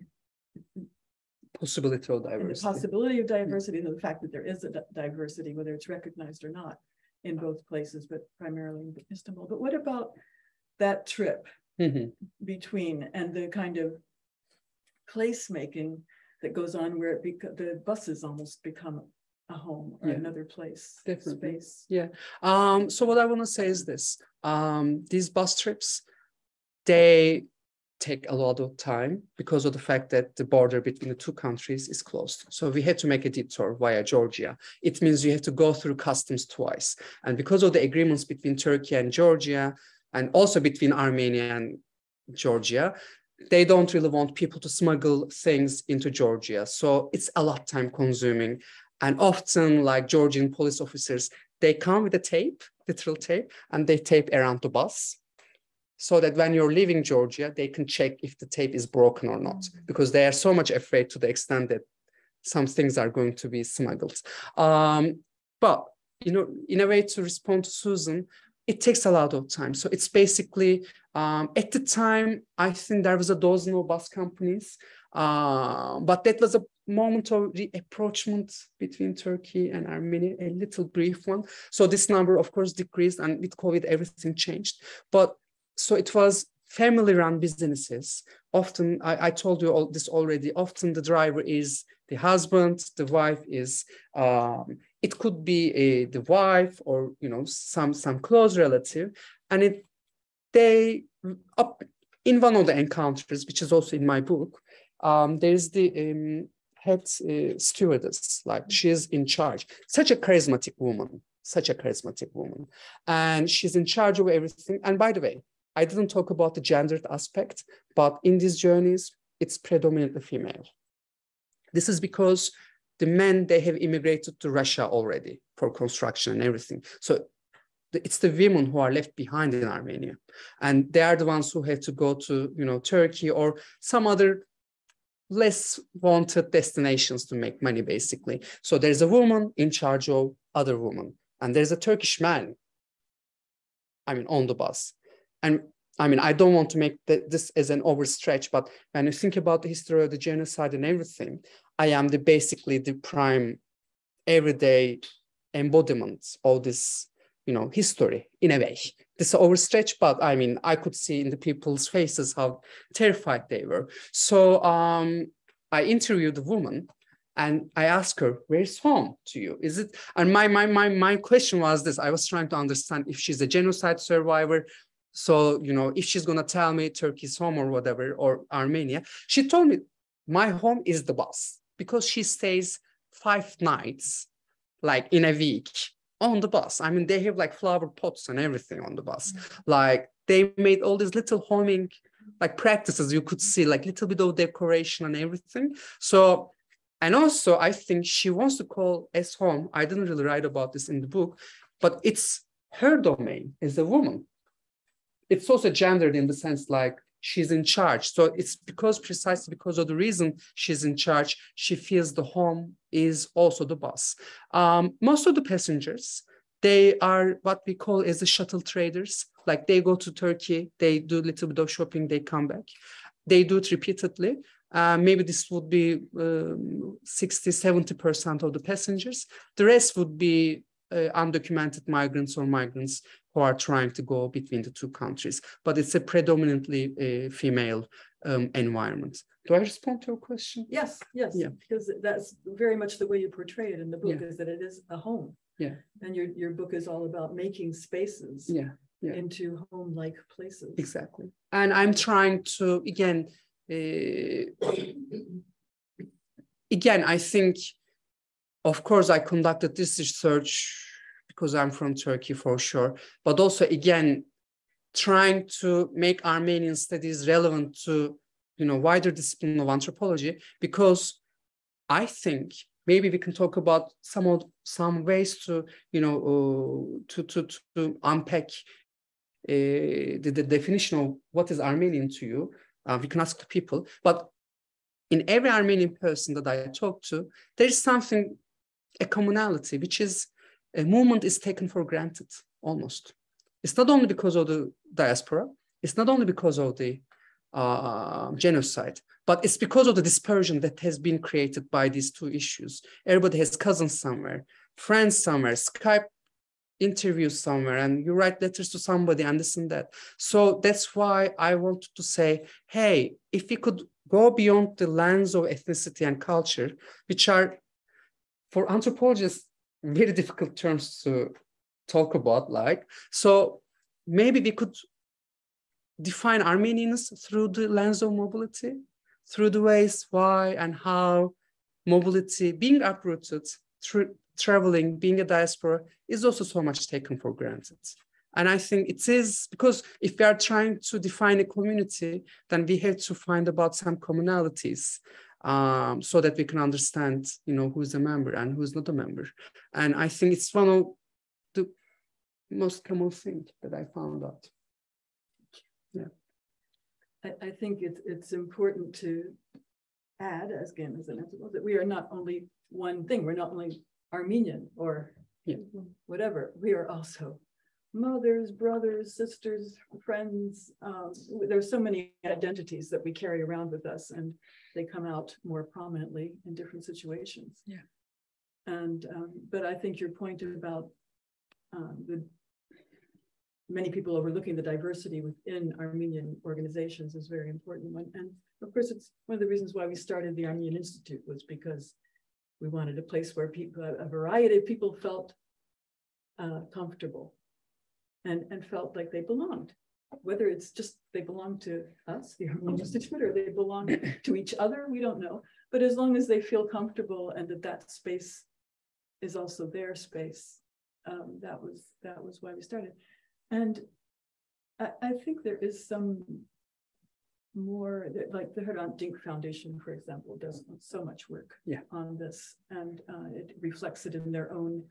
Possibility of diversity. And the possibility of diversity, and the fact that there is a diversity, whether it's recognized or not, in both places, but primarily in Istanbul. But what about that trip between, and the kind of placemaking that goes on where the buses almost become a home or another place, space? Yeah. So what I want to say is this: these bus trips, they take a lot of time because of the fact that the border between the two countries is closed. So we had to make a detour via Georgia. It means you have to go through customs twice. And because of the agreements between Turkey and Georgia, and also between Armenia and Georgia, they don't really want people to smuggle things into Georgia. So it's a lot time consuming. And often, like Georgian police officers, they come with a tape, literal tape, and they tape around the bus, so that when you're leaving Georgia, they can check if the tape is broken or not, because they are so much afraid to the extent that some things are going to be smuggled. But, in a way to respond to Susan, it takes a lot of time. So it's basically, at the time, I think there was a dozen of bus companies, but that was a moment of rapprochement between Turkey and Armenia, a little brief one. So this number, of course, decreased, and with COVID, everything changed. But so it was family-run businesses. Often, I told you all this already, often the driver is the husband, the wife is, it could be the wife or, some close relative. And in one of the encounters, which is also in my book, there's the head stewardess, like she's in charge. Such a charismatic woman, and she's in charge of everything. And by the way, I didn't talk about the gendered aspect, but in these journeys, it's predominantly female. This is because the men, they have immigrated to Russia already for construction and everything. So it's the women who are left behind in Armenia. And they are the ones who have to go to, you know, Turkey or some other less wanted destinations to make money, basically. So there's a woman in charge of other women. And there's a Turkish man, I mean, on the bus. And I mean, I don't want to make this as an overstretch, but when you think about the history of the genocide and everything, I am basically the prime everyday embodiment of this, you know, history in a way. This is overstretch, but I mean, I could see in the people's faces how terrified they were. So I interviewed the woman and I asked her, where's home to you? Is it, and my question was this, I was trying to understand if she's a genocide survivor. So, you know, if she's gonna tell me Turkey's home or whatever, or Armenia, she told me my home is the bus because she stays 5 nights, like in a week on the bus. I mean, they have like flower pots and everything on the bus. Like they made all these little homing like practices. You could see like little bit of decoration and everything. So, and also I think she wants to call as home. I didn't really write about this in the book, but it's her domain as a woman. It's also gendered in the sense like she's in charge. So it's precisely because of the reason she's in charge, she feels the home is also the bus. Most of the passengers, they are what we call as the shuttle traders. Like they go to Turkey, they do a little bit of shopping, they come back. They do it repeatedly. Maybe this would be 60, 70% of the passengers. The rest would be undocumented migrants or migrants who are trying to go between the two countries, but it's a predominantly female environment. Do I respond to your question? Yes, yes, yeah. Because that's very much the way you portray it in the book, is that it is a home. Yeah. And your book is all about making spaces into home-like places. Exactly. And I'm trying to, again, I think, of course, I conducted this research because I'm from Turkey for sure, but also, again, trying to make Armenian studies relevant to, you know, wider discipline of anthropology, because I think maybe we can talk about some ways to, you know, to unpack the definition of what is Armenian to you. We can ask the people, but in every Armenian person that I talk to, there is something, a commonality, which is a movement is taken for granted almost. It's not only because of the diaspora, it's not only because of the genocide, but it's because of the dispersion that has been created by these two issues. Everybody has cousins somewhere, friends somewhere, Skype interviews somewhere, and you write letters to somebody and this and that. So that's why I wanted to say, hey, if we could go beyond the lens of ethnicity and culture, which are, for anthropologists, very difficult terms to talk about, like, so maybe we could define Armenians through the lens of mobility, through the ways why and how mobility, being uprooted, through traveling, being a diaspora, is also so much taken for granted. And I think it is because if we are trying to define a community, then we have to find about some commonalities so that we can understand, you know, who's a member and who's not a member. And I think it's one of the most common things that I found out. Yeah. I think it's important to add, as again, as an anthropologist, that we are not only one thing. We're not only Armenian or whatever. We are also mothers, brothers, sisters, friends. There's so many identities that we carry around with us, and they come out more prominently in different situations. Yeah. And but I think your point about the many people overlooking the diversity within Armenian organizations is very important one. And of course, it's one of the reasons why we started the Armenian Institute, was because we wanted a place where people, a variety of people felt comfortable and felt like they belonged. whether it's just they belong to us, the Armenian Institute, or they belong to each other, we don't know. But as long as they feel comfortable and that space is also their space, that was why we started. And I think there is some more, like the Hrant Dink Foundation, for example, does so much work on this, and it reflects it in their own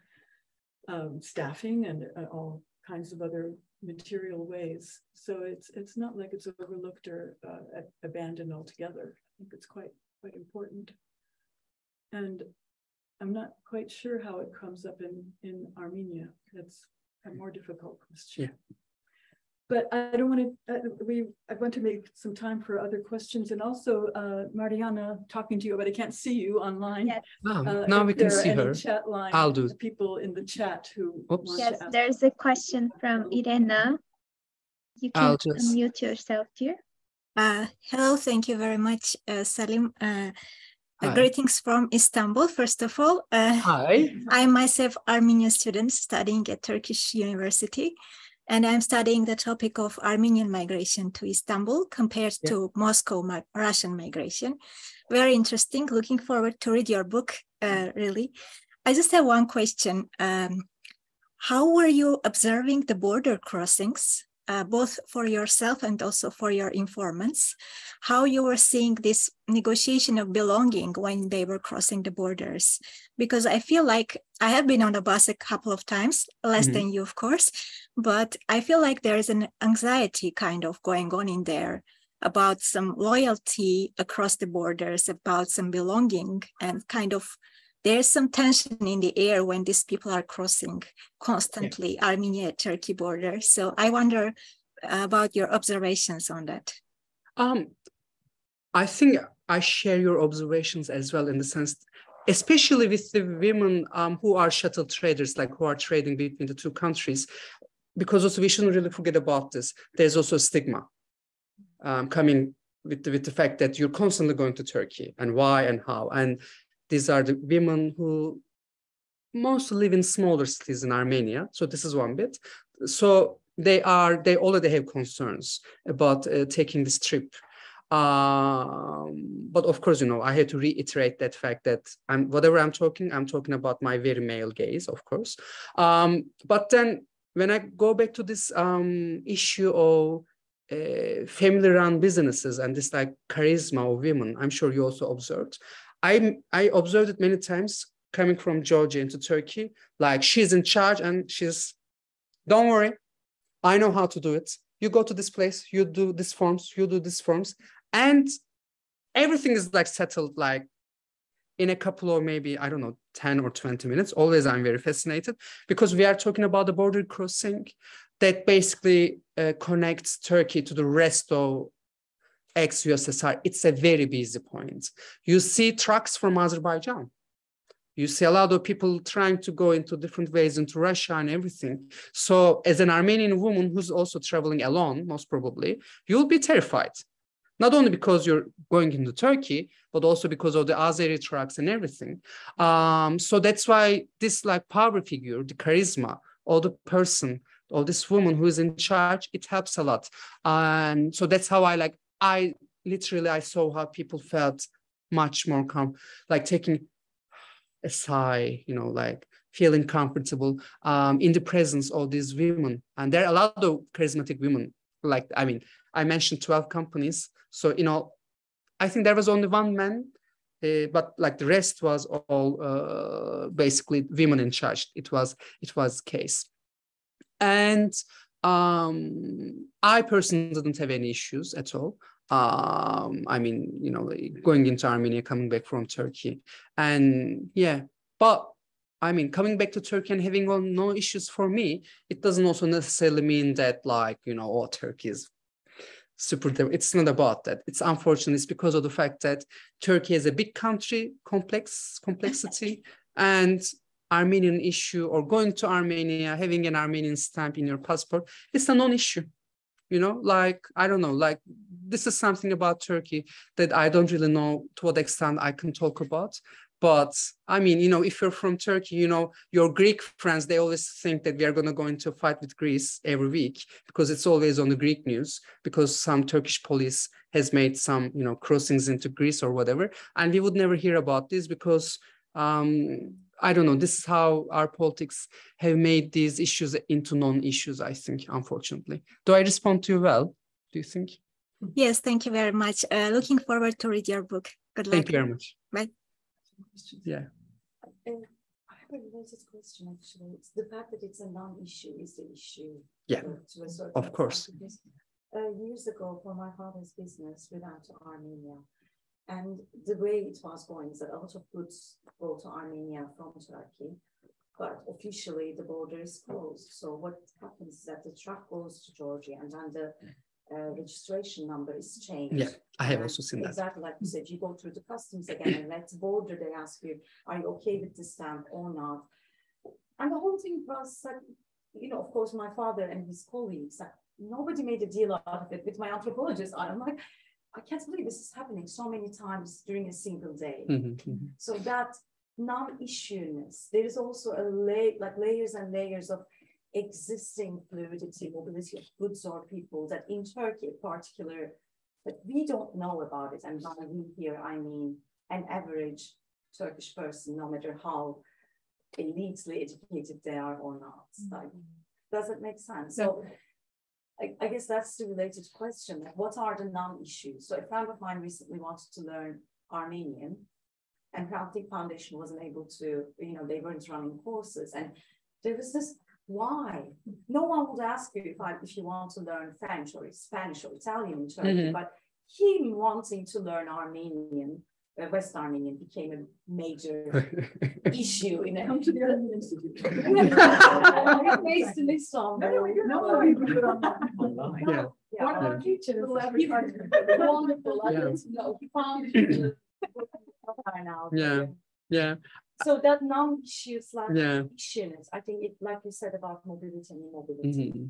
staffing and all kinds of other material ways. So it's not like it's overlooked or abandoned altogether. I think it's quite important. And I'm not quite sure how it comes up in Armenia. That's a more difficult question. Yeah. But I don't want to, I want to make some time for other questions. And also, Mariana, talking to you, but I can't see you online. Yes. Now we can see her. Chat line, I'll do. People in the chat who want yes, to ask. There's a question from Irena. You can unmute yourself here. Hello, thank you very much, Salim. Greetings from Istanbul, first of all. Hi. I'm myself Armenian student studying at Turkish University, and I'm studying the topic of Armenian migration to Istanbul compared to Moscow Russian migration. Very interesting. Looking forward to read your book, really. I just have one question. How were you observing the border crossings, both for yourself and also for your informants? How you were seeing this negotiation of belonging when they were crossing the borders? Because I feel like I have been on a bus a couple of times, less than you, of course, but I feel like there is an anxiety kind of going on in there about some loyalty across the borders, about some belonging, and kind of there's some tension in the air when these people are crossing constantly Armenia-Turkey border. So I wonder about your observations on that. I think I share your observations as well, in the sense, especially with the women who are shuttle traders, like who are trading between the two countries, because also we shouldn't really forget about this. There's also a stigma coming with the fact that you're constantly going to Turkey, and why and how. And these are the women who mostly live in smaller cities in Armenia. So this is one bit. So they already have concerns about taking this trip. But of course, I had to reiterate that fact that whatever I'm talking about my very male gaze, of course. But then when I go back to this issue of family-run businesses and this like charisma of women, I'm sure you also observed. I observed it many times coming from Georgia into Turkey. Like, she's in charge and don't worry, I know how to do it. You go to this place, you do these forms, you do these forms, and everything is like settled like in a couple of maybe, I don't know, 10 or 20 minutes. Always I'm very fascinated because we are talking about the border crossing that basically connects Turkey to the rest of ex-USSR. It's a very busy point. You see trucks from Azerbaijan. You see a lot of people trying to go into different ways into Russia and everything. So as an Armenian woman who's also traveling alone, most probably, you'll be terrified. Not only because you're going into Turkey, but also because of the Azeri trucks and everything. So that's why this like power figure, the charisma of the person, of this woman who is in charge, it helps a lot. And so that's how I saw how people felt much more like taking a sigh, like feeling comfortable in the presence of these women. And there are a lot of charismatic women. Like, I mentioned 12 companies. So, I think there was only one man, but like the rest was all basically women in charge. It was the case. And I personally didn't have any issues at all. Going into Armenia, coming back from Turkey. And but coming back to Turkey and having no issues for me, it doesn't also necessarily mean that Turkey is super. It's not about that. It's unfortunate. It's because of the fact that Turkey is a big country, complexity, and Armenian issue or going to Armenia, having an Armenian stamp in your passport, it's a non-issue. I don't know, this is something about Turkey that I don't really know to what extent I can talk about. But I mean, if you're from Turkey, your Greek friends, they always think that we are going to go into a fight with Greece every week because it's always on the Greek news because some Turkish police has made some, crossings into Greece or whatever. And we would never hear about this because, I don't know, this is how our politics have made these issues into non-issues, I think, unfortunately. Do I respond to you well, do you think? Yes, thank you very much. Looking forward to read your book. Good luck. Thank you very much. Bye. Yeah. I have a related question, actually. It's the fact that it's a non-issue is the issue. Yeah, to a certain of course. extent. Years ago, for my father's business, we went to Armenia. And the way it was going is that a lot of goods go to Armenia from Turkey, but officially the border is closed. So what happens is that the truck goes to Georgia and then the registration number is changed. Yeah, I have also seen that. Exactly like you said, you go through the customs again and at the border they ask you, are you okay with this stamp or not? And the whole thing was like, of course, my father and his colleagues, nobody made a deal out of it. With my anthropologist, I'm like, I can't believe this is happening so many times during a single day. So that non-issueness, there is also layers and layers of existing fluidity, mobility of goods or people that in Turkey in particular, that we don't know about it. And by we here, I mean an average Turkish person, no matter how elitely educated they are or not. Like, does it make sense? So I guess that's the related question. What are the non-issues? So a friend of mine recently wanted to learn Armenian, and Crafting Foundation wasn't able to, they weren't running courses. And there was this, why? No one would ask you if you want to learn French or Spanish or Italian in Turkey, but him wanting to learn Armenian, West Armenian became a major issue in Come to the Armenian Institute. Based in Istanbul. Online. Yeah. One of our teachers. Wonderful. I didn't know. He found it now. Yeah. Yeah. So that non-issue slash Yeah. issueness, I think it, like you said about mobility and immobility.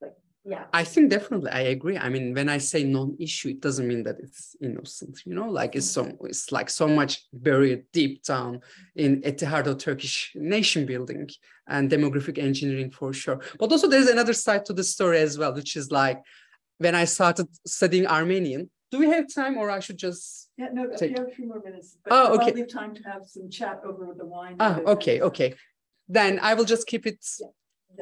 Like, yeah. I think definitely I agree. I mean, when I say non-issue, it doesn't mean that it's innocent, like it's like so much buried deep down at the heart of Turkish nation building and demographic engineering for sure. But also there's another side to the story as well, which is like when I started studying Armenian. Do we have time or I should just Yeah, no, take... we have a few more minutes. But oh, okay. We have time to have some chat over the wine. Okay. Then I will just keep it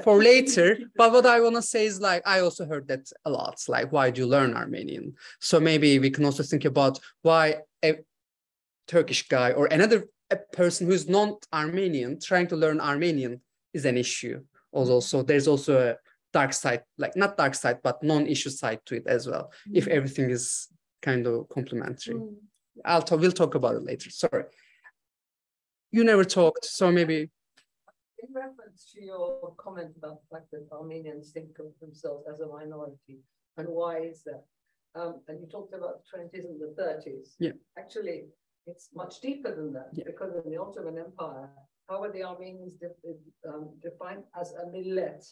for later. But what I want to say is like, I also heard that a lot. Like, why do you learn Armenian? So maybe we can also think about why a Turkish guy or a person who's not Armenian trying to learn Armenian is an issue. Also, there's also a dark side, like not dark side, but non-issue side to it as well. If everything is kind of complementary. We'll talk about it later. Sorry. You never talked, so maybe. In reference to your comment about the fact that Armenians think of themselves as a minority, and why is that? And you talked about the 20s and the 30s. Yeah. Actually, it's much deeper than that, because in the Ottoman Empire, how were the Armenians defined? As a millet,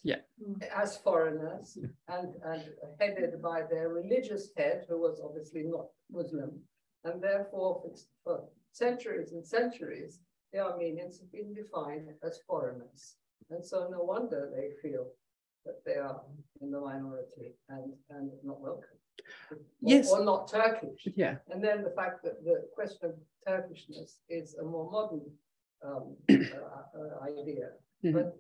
as foreigners, and headed by their religious head, who was obviously not Muslim. And therefore, for centuries and centuries, the Armenians have been defined as foreigners. And so no wonder they feel that they are in the minority and not welcome. Or not Turkish. Yeah. And then the fact that the question of Turkishness is a more modern idea. But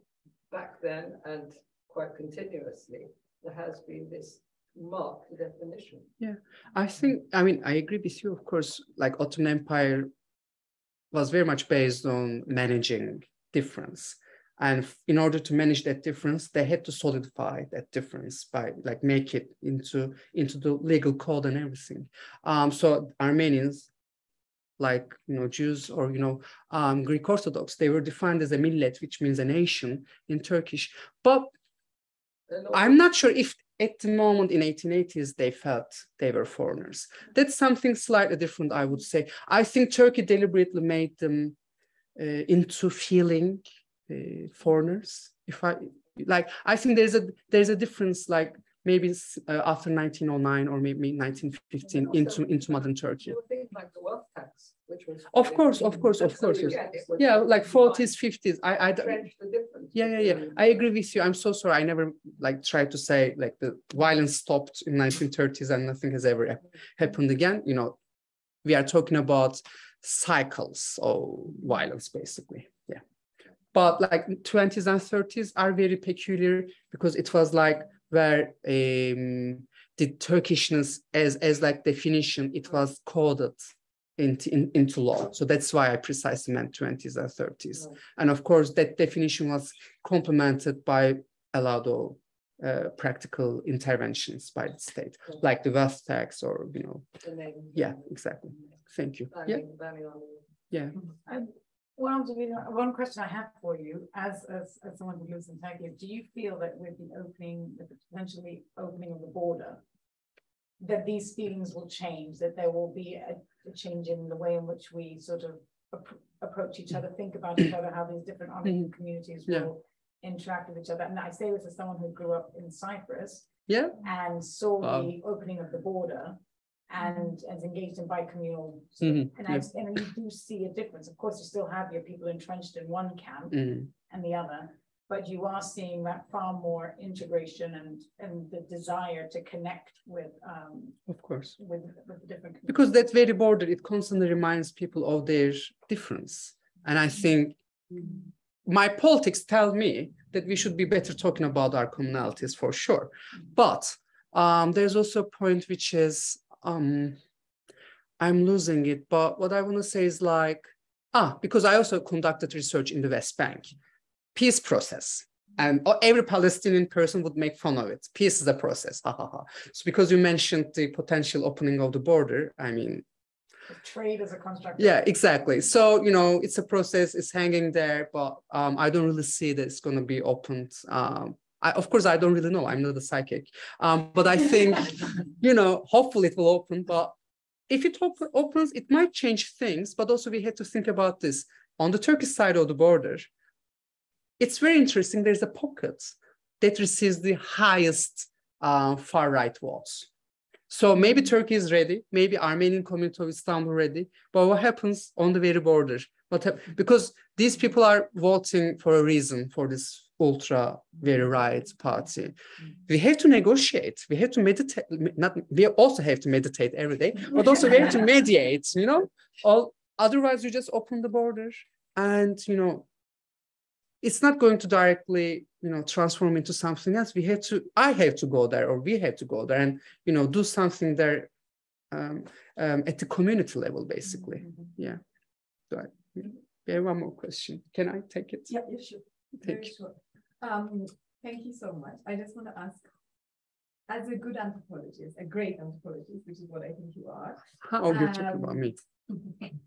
back then and quite continuously, there has been this marked definition. Yeah, I agree with you, of course. Like Ottoman Empire was very much based on managing difference. And in order to manage that difference, they had to solidify that difference by like make it into the legal code and everything. So Armenians, like Jews or Greek Orthodox, they were defined as a millet, which means a nation in Turkish. But I'm not sure if at the moment in 1880s they felt they were foreigners. That's something slightly different, I would say. I think Turkey deliberately made them into feeling foreigners. I think there's a difference. Like maybe after 1909 or maybe 1915 into modern Turkey. Like the wealth tax, which was of course. Yeah, like 40s, 50s. Yeah. I agree with you. I'm so sorry. I never like tried to say like the violence stopped in 1930s and nothing has ever happened again. You know, we are talking about cycles of violence, basically. Yeah. But like 20s and 30s are very peculiar because it was like where the Turkishness as like definition, it was coded into law. So that's why I precisely meant 20s and 30s. And of course, that definition was complemented by a lot of practical interventions by the state, like the wealth tax or, you know, yeah, exactly. Thank you. Yeah. One question I have for you, as someone who lives in Turkey, do you feel that with the potentially opening of the border, that these feelings will change, that there will be a change in the way in which we sort of approach each other, think about each other, how these different Armenian communities will interact with each other? And I say this as someone who grew up in Cyprus and saw the opening of the border and engaged in bi-communal, and you do see a difference. Of course, you still have your people entrenched in one camp and the other, but you are seeing that far more integration and the desire to connect with, of course, with the different communities. Because that very border, it constantly reminds people of their difference. And I think my politics tell me that we should be better talking about our commonalities for sure. But there's also a point which is, I'm losing it, but what I want to say is like, because I also conducted research in the West Bank, peace process, and every Palestinian person would make fun of it. Peace is a process, So because you mentioned the potential opening of the border, I mean, trade as a construct. Yeah, exactly. So, you know, it's a process, it's hanging there, but I don't really see that it's going to be opened. Of course, I don't really know. I'm not a psychic. But I think, you know, hopefully it will open. But if it opens, it might change things. But also we had to think about this. On the Turkish side of the border, it's very interesting. There's a pocket that receives the highest far-right votes. So maybe Turkey is ready, maybe Armenian community of Istanbul ready, but what happens on the very border? Because these people are voting for a reason for this ultra very right party. We have to negotiate, we have to meditate, we also have to meditate every day, but also we have to mediate, you know, otherwise you just open the border and, you know, it's not going to directly, you know, transform into something else. I have to go there, or we have to go there and, you know, do something there at the community level, basically. Yeah. So we have one more question. Can I take it? Yeah, sure. Thank you. Sure. Thank you so much. I just want to ask, as a good anthropologist, a great anthropologist, which is what I think you are. Oh, you're talking about me.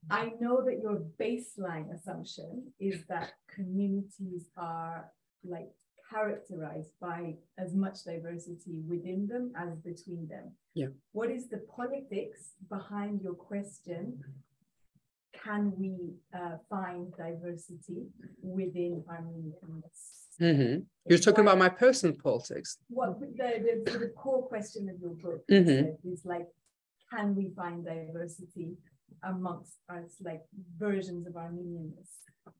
I know that your baseline assumption is that communities are like characterized by as much diversity within them as between them. Yeah. What is the politics behind your question? Can we find diversity within Armenian communities? You're talking about my personal politics. What the core question of your book is like, can we find diversity amongst us, like versions of Armenianness?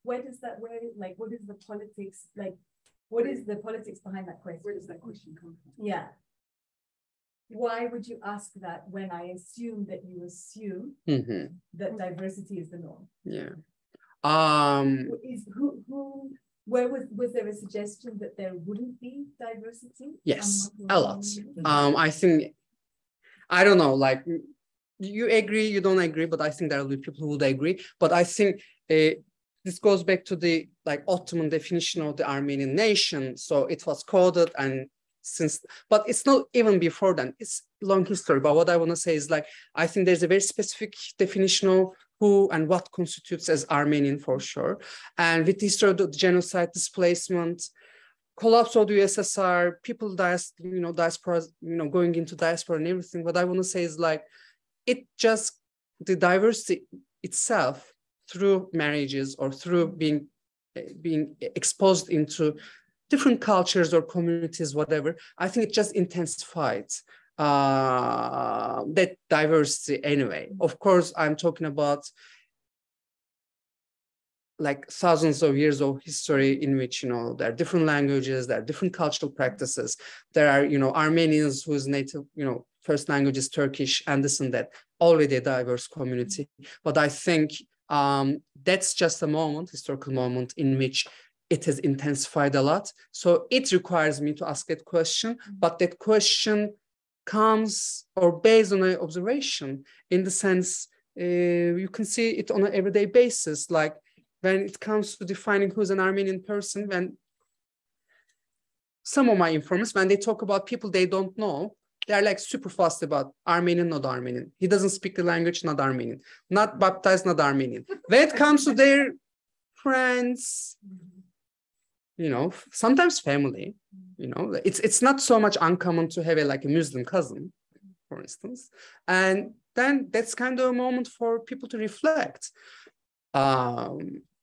What is the politics, like, what is the politics behind that question? Where does that question come from? Yeah. Why would you ask that when I assume that you assume that diversity is the norm? Yeah. Was there a suggestion that there wouldn't be diversity? Yes, a lot. I think, I don't know, like, you agree, you don't agree, but I think there will be people who would agree. But I think this goes back to the like Ottoman definition of the Armenian nation. So it was coded but it's not even before then. It's long history. But what I want to say is like, I think there's a very specific definition of who and what constitutes as Armenian for sure. And with the history of the genocide, displacement, collapse of the USSR, people diaspora, going into diaspora and everything. What I want to say is like, the diversity itself through marriages or through being exposed into different cultures or communities, whatever. I think it just intensified that diversity anyway. Of course, I'm talking about like thousands of years of history in which, you know, there are different languages, there are different cultural practices. There are, you know, Armenians whose native, you know, first language is Turkish, and this and that, already a diverse community. But I think that's just a moment, historical moment, in which it has intensified a lot. So it requires me to ask that question, but that question comes or based on an observation, in the sense you can see it on an everyday basis. Like when it comes to defining who's an Armenian person, when some of my informants, when they talk about people they don't know, they're like super fast about Armenian, not Armenian. He doesn't speak the language, not Armenian. Not baptized, not Armenian. When it comes to their friends, you know, sometimes family, you know, it's not so much uncommon to have like a Muslim cousin, for instance. And then that's kind of a moment for people to reflect.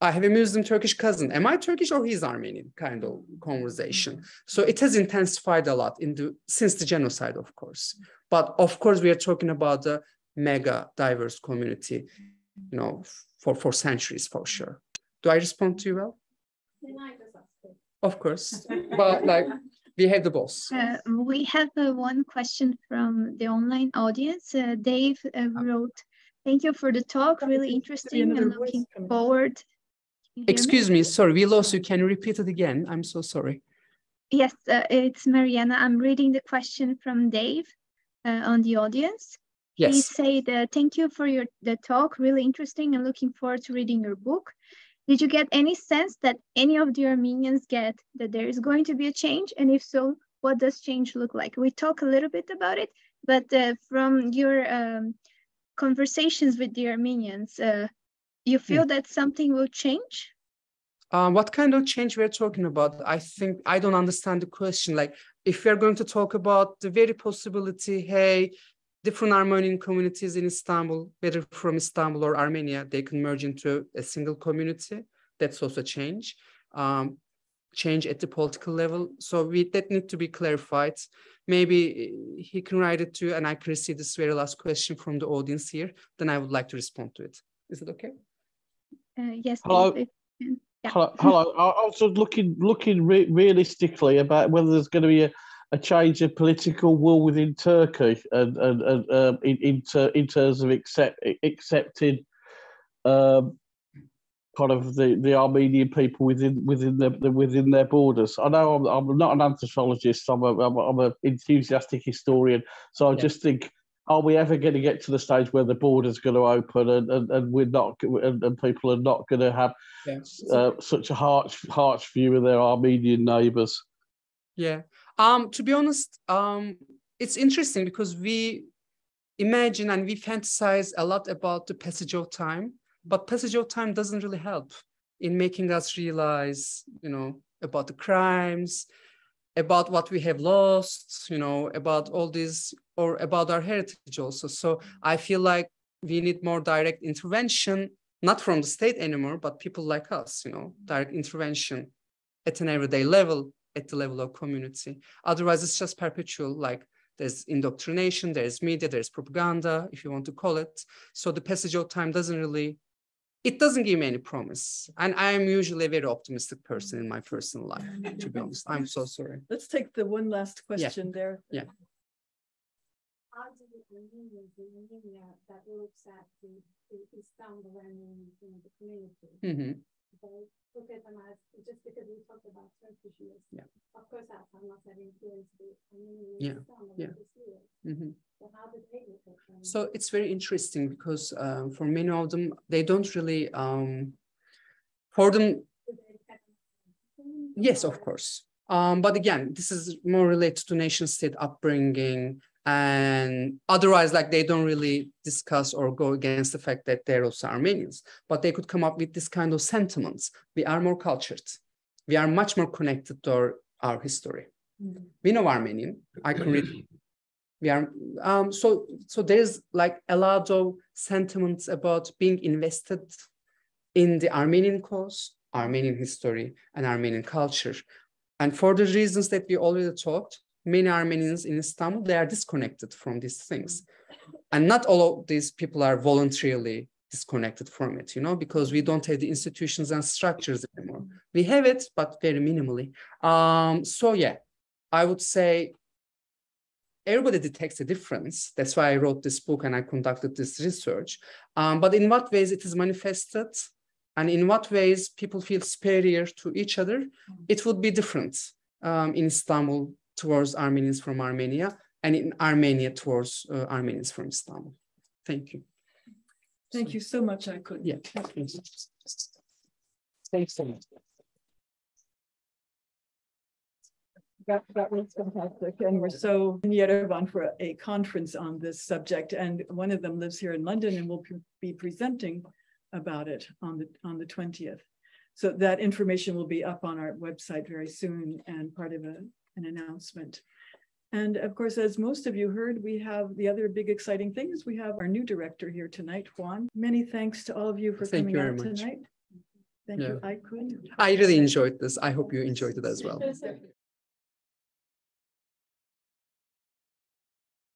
I have a Muslim Turkish cousin. Am I Turkish or he's Armenian? Kind of conversation. So it has intensified a lot since the genocide, of course. But of course, we are talking about the mega diverse community, you know, for centuries, for sure. Do I respond to you well? Of course, but like we have the boss. We have one question from the online audience. Dave wrote, "Thank you for the talk, really interesting and looking forward." Excuse me, sorry, we lost you. Can you repeat it again? I'm so sorry. Yes, it's Mariana. I'm reading the question from Dave on the audience. Yes. He said, "Thank you for the talk, really interesting and looking forward to reading your book. Did you get any sense that any of the Armenians get that there is going to be a change? And if so, what does change look like?" We talk a little bit about it, but from your conversations with the Armenians, you feel that something will change? What kind of change we're talking about? I think I don't understand the question. Like, if we're going to talk about the very possibility, hey, different Armenian communities in Istanbul, whether from Istanbul or Armenia, they can merge into a single community. That's also change. Change at the political level. So that need to be clarified. Maybe he can write it to, and I can receive this very last question from the audience here. Then I would like to respond to it. Is it okay? Yes. Hello. Yeah. Hello. I was looking realistically about whether there's going to be a change of political will within Turkey, and in terms of accepting kind of the Armenian people within their borders. I know I'm not an anthropologist. I'm an enthusiastic historian. So I just think, are we ever going to get to the stage where the border's going to open and we're not, and people are not going to have such a harsh view of their Armenian neighbours? Yeah. To be honest, it's interesting because we imagine and we fantasize a lot about the passage of time, but passage of time doesn't really help in making us realize, you know, about the crimes, about what we have lost, you know, about all this, or about our heritage also. So I feel like we need more direct intervention, not from the state anymore, but people like us, you know, direct intervention at an everyday level, at the level of community. Otherwise, it's just perpetual, like there's indoctrination, there's media, there's propaganda, if you want to call it. So the passage of time doesn't give me any promise. And I am usually a very optimistic person in my personal life, to be honest. I'm so sorry. Let's take the one last question there. Yeah. How do the Armenians in Armenia that looks at the Istanbul and the community? They look at them as, just because we talked about Turkish years. Yeah. Of course, that must have influenced the Armenian in Istanbul this year. So how did they look at them? So it's very interesting because for many of them, they don't really, for them, yes, of course. But again, this is more related to nation state upbringing, and otherwise, like, they don't really discuss or go against the fact that they're also Armenians, but they could come up with this kind of sentiments. We are more cultured. We are much more connected to our history. We know Armenian. I can read. We are, so there's like a lot of sentiments about being invested in the Armenian cause, Armenian history, and Armenian culture. And for the reasons that we already talked, many Armenians in Istanbul, they are disconnected from these things. And not all of these people are voluntarily disconnected from it, you know, because we don't have the institutions and structures anymore. We have it, but very minimally. So yeah, I would say everybody detects a difference. That's why I wrote this book and I conducted this research. But in what ways it is manifested and in what ways people feel superior to each other, it would be different in Istanbul towards Armenians from Armenia and in Armenia towards Armenians from Istanbul. Thank you. Thank you so much, Ayküt. Yeah. Thanks so much. That was fantastic. And we're so in Yerevan for a conference on this subject. And one of them lives here in London and will be presenting about it on the 20th. So that information will be up on our website very soon and part of an announcement. And of course, as most of you heard, we have the other big exciting thing is we have our new director here tonight, Juan. Many thanks to all of you for coming out tonight. Thank you, Ayküt. I really enjoyed this. I hope you enjoyed it as well.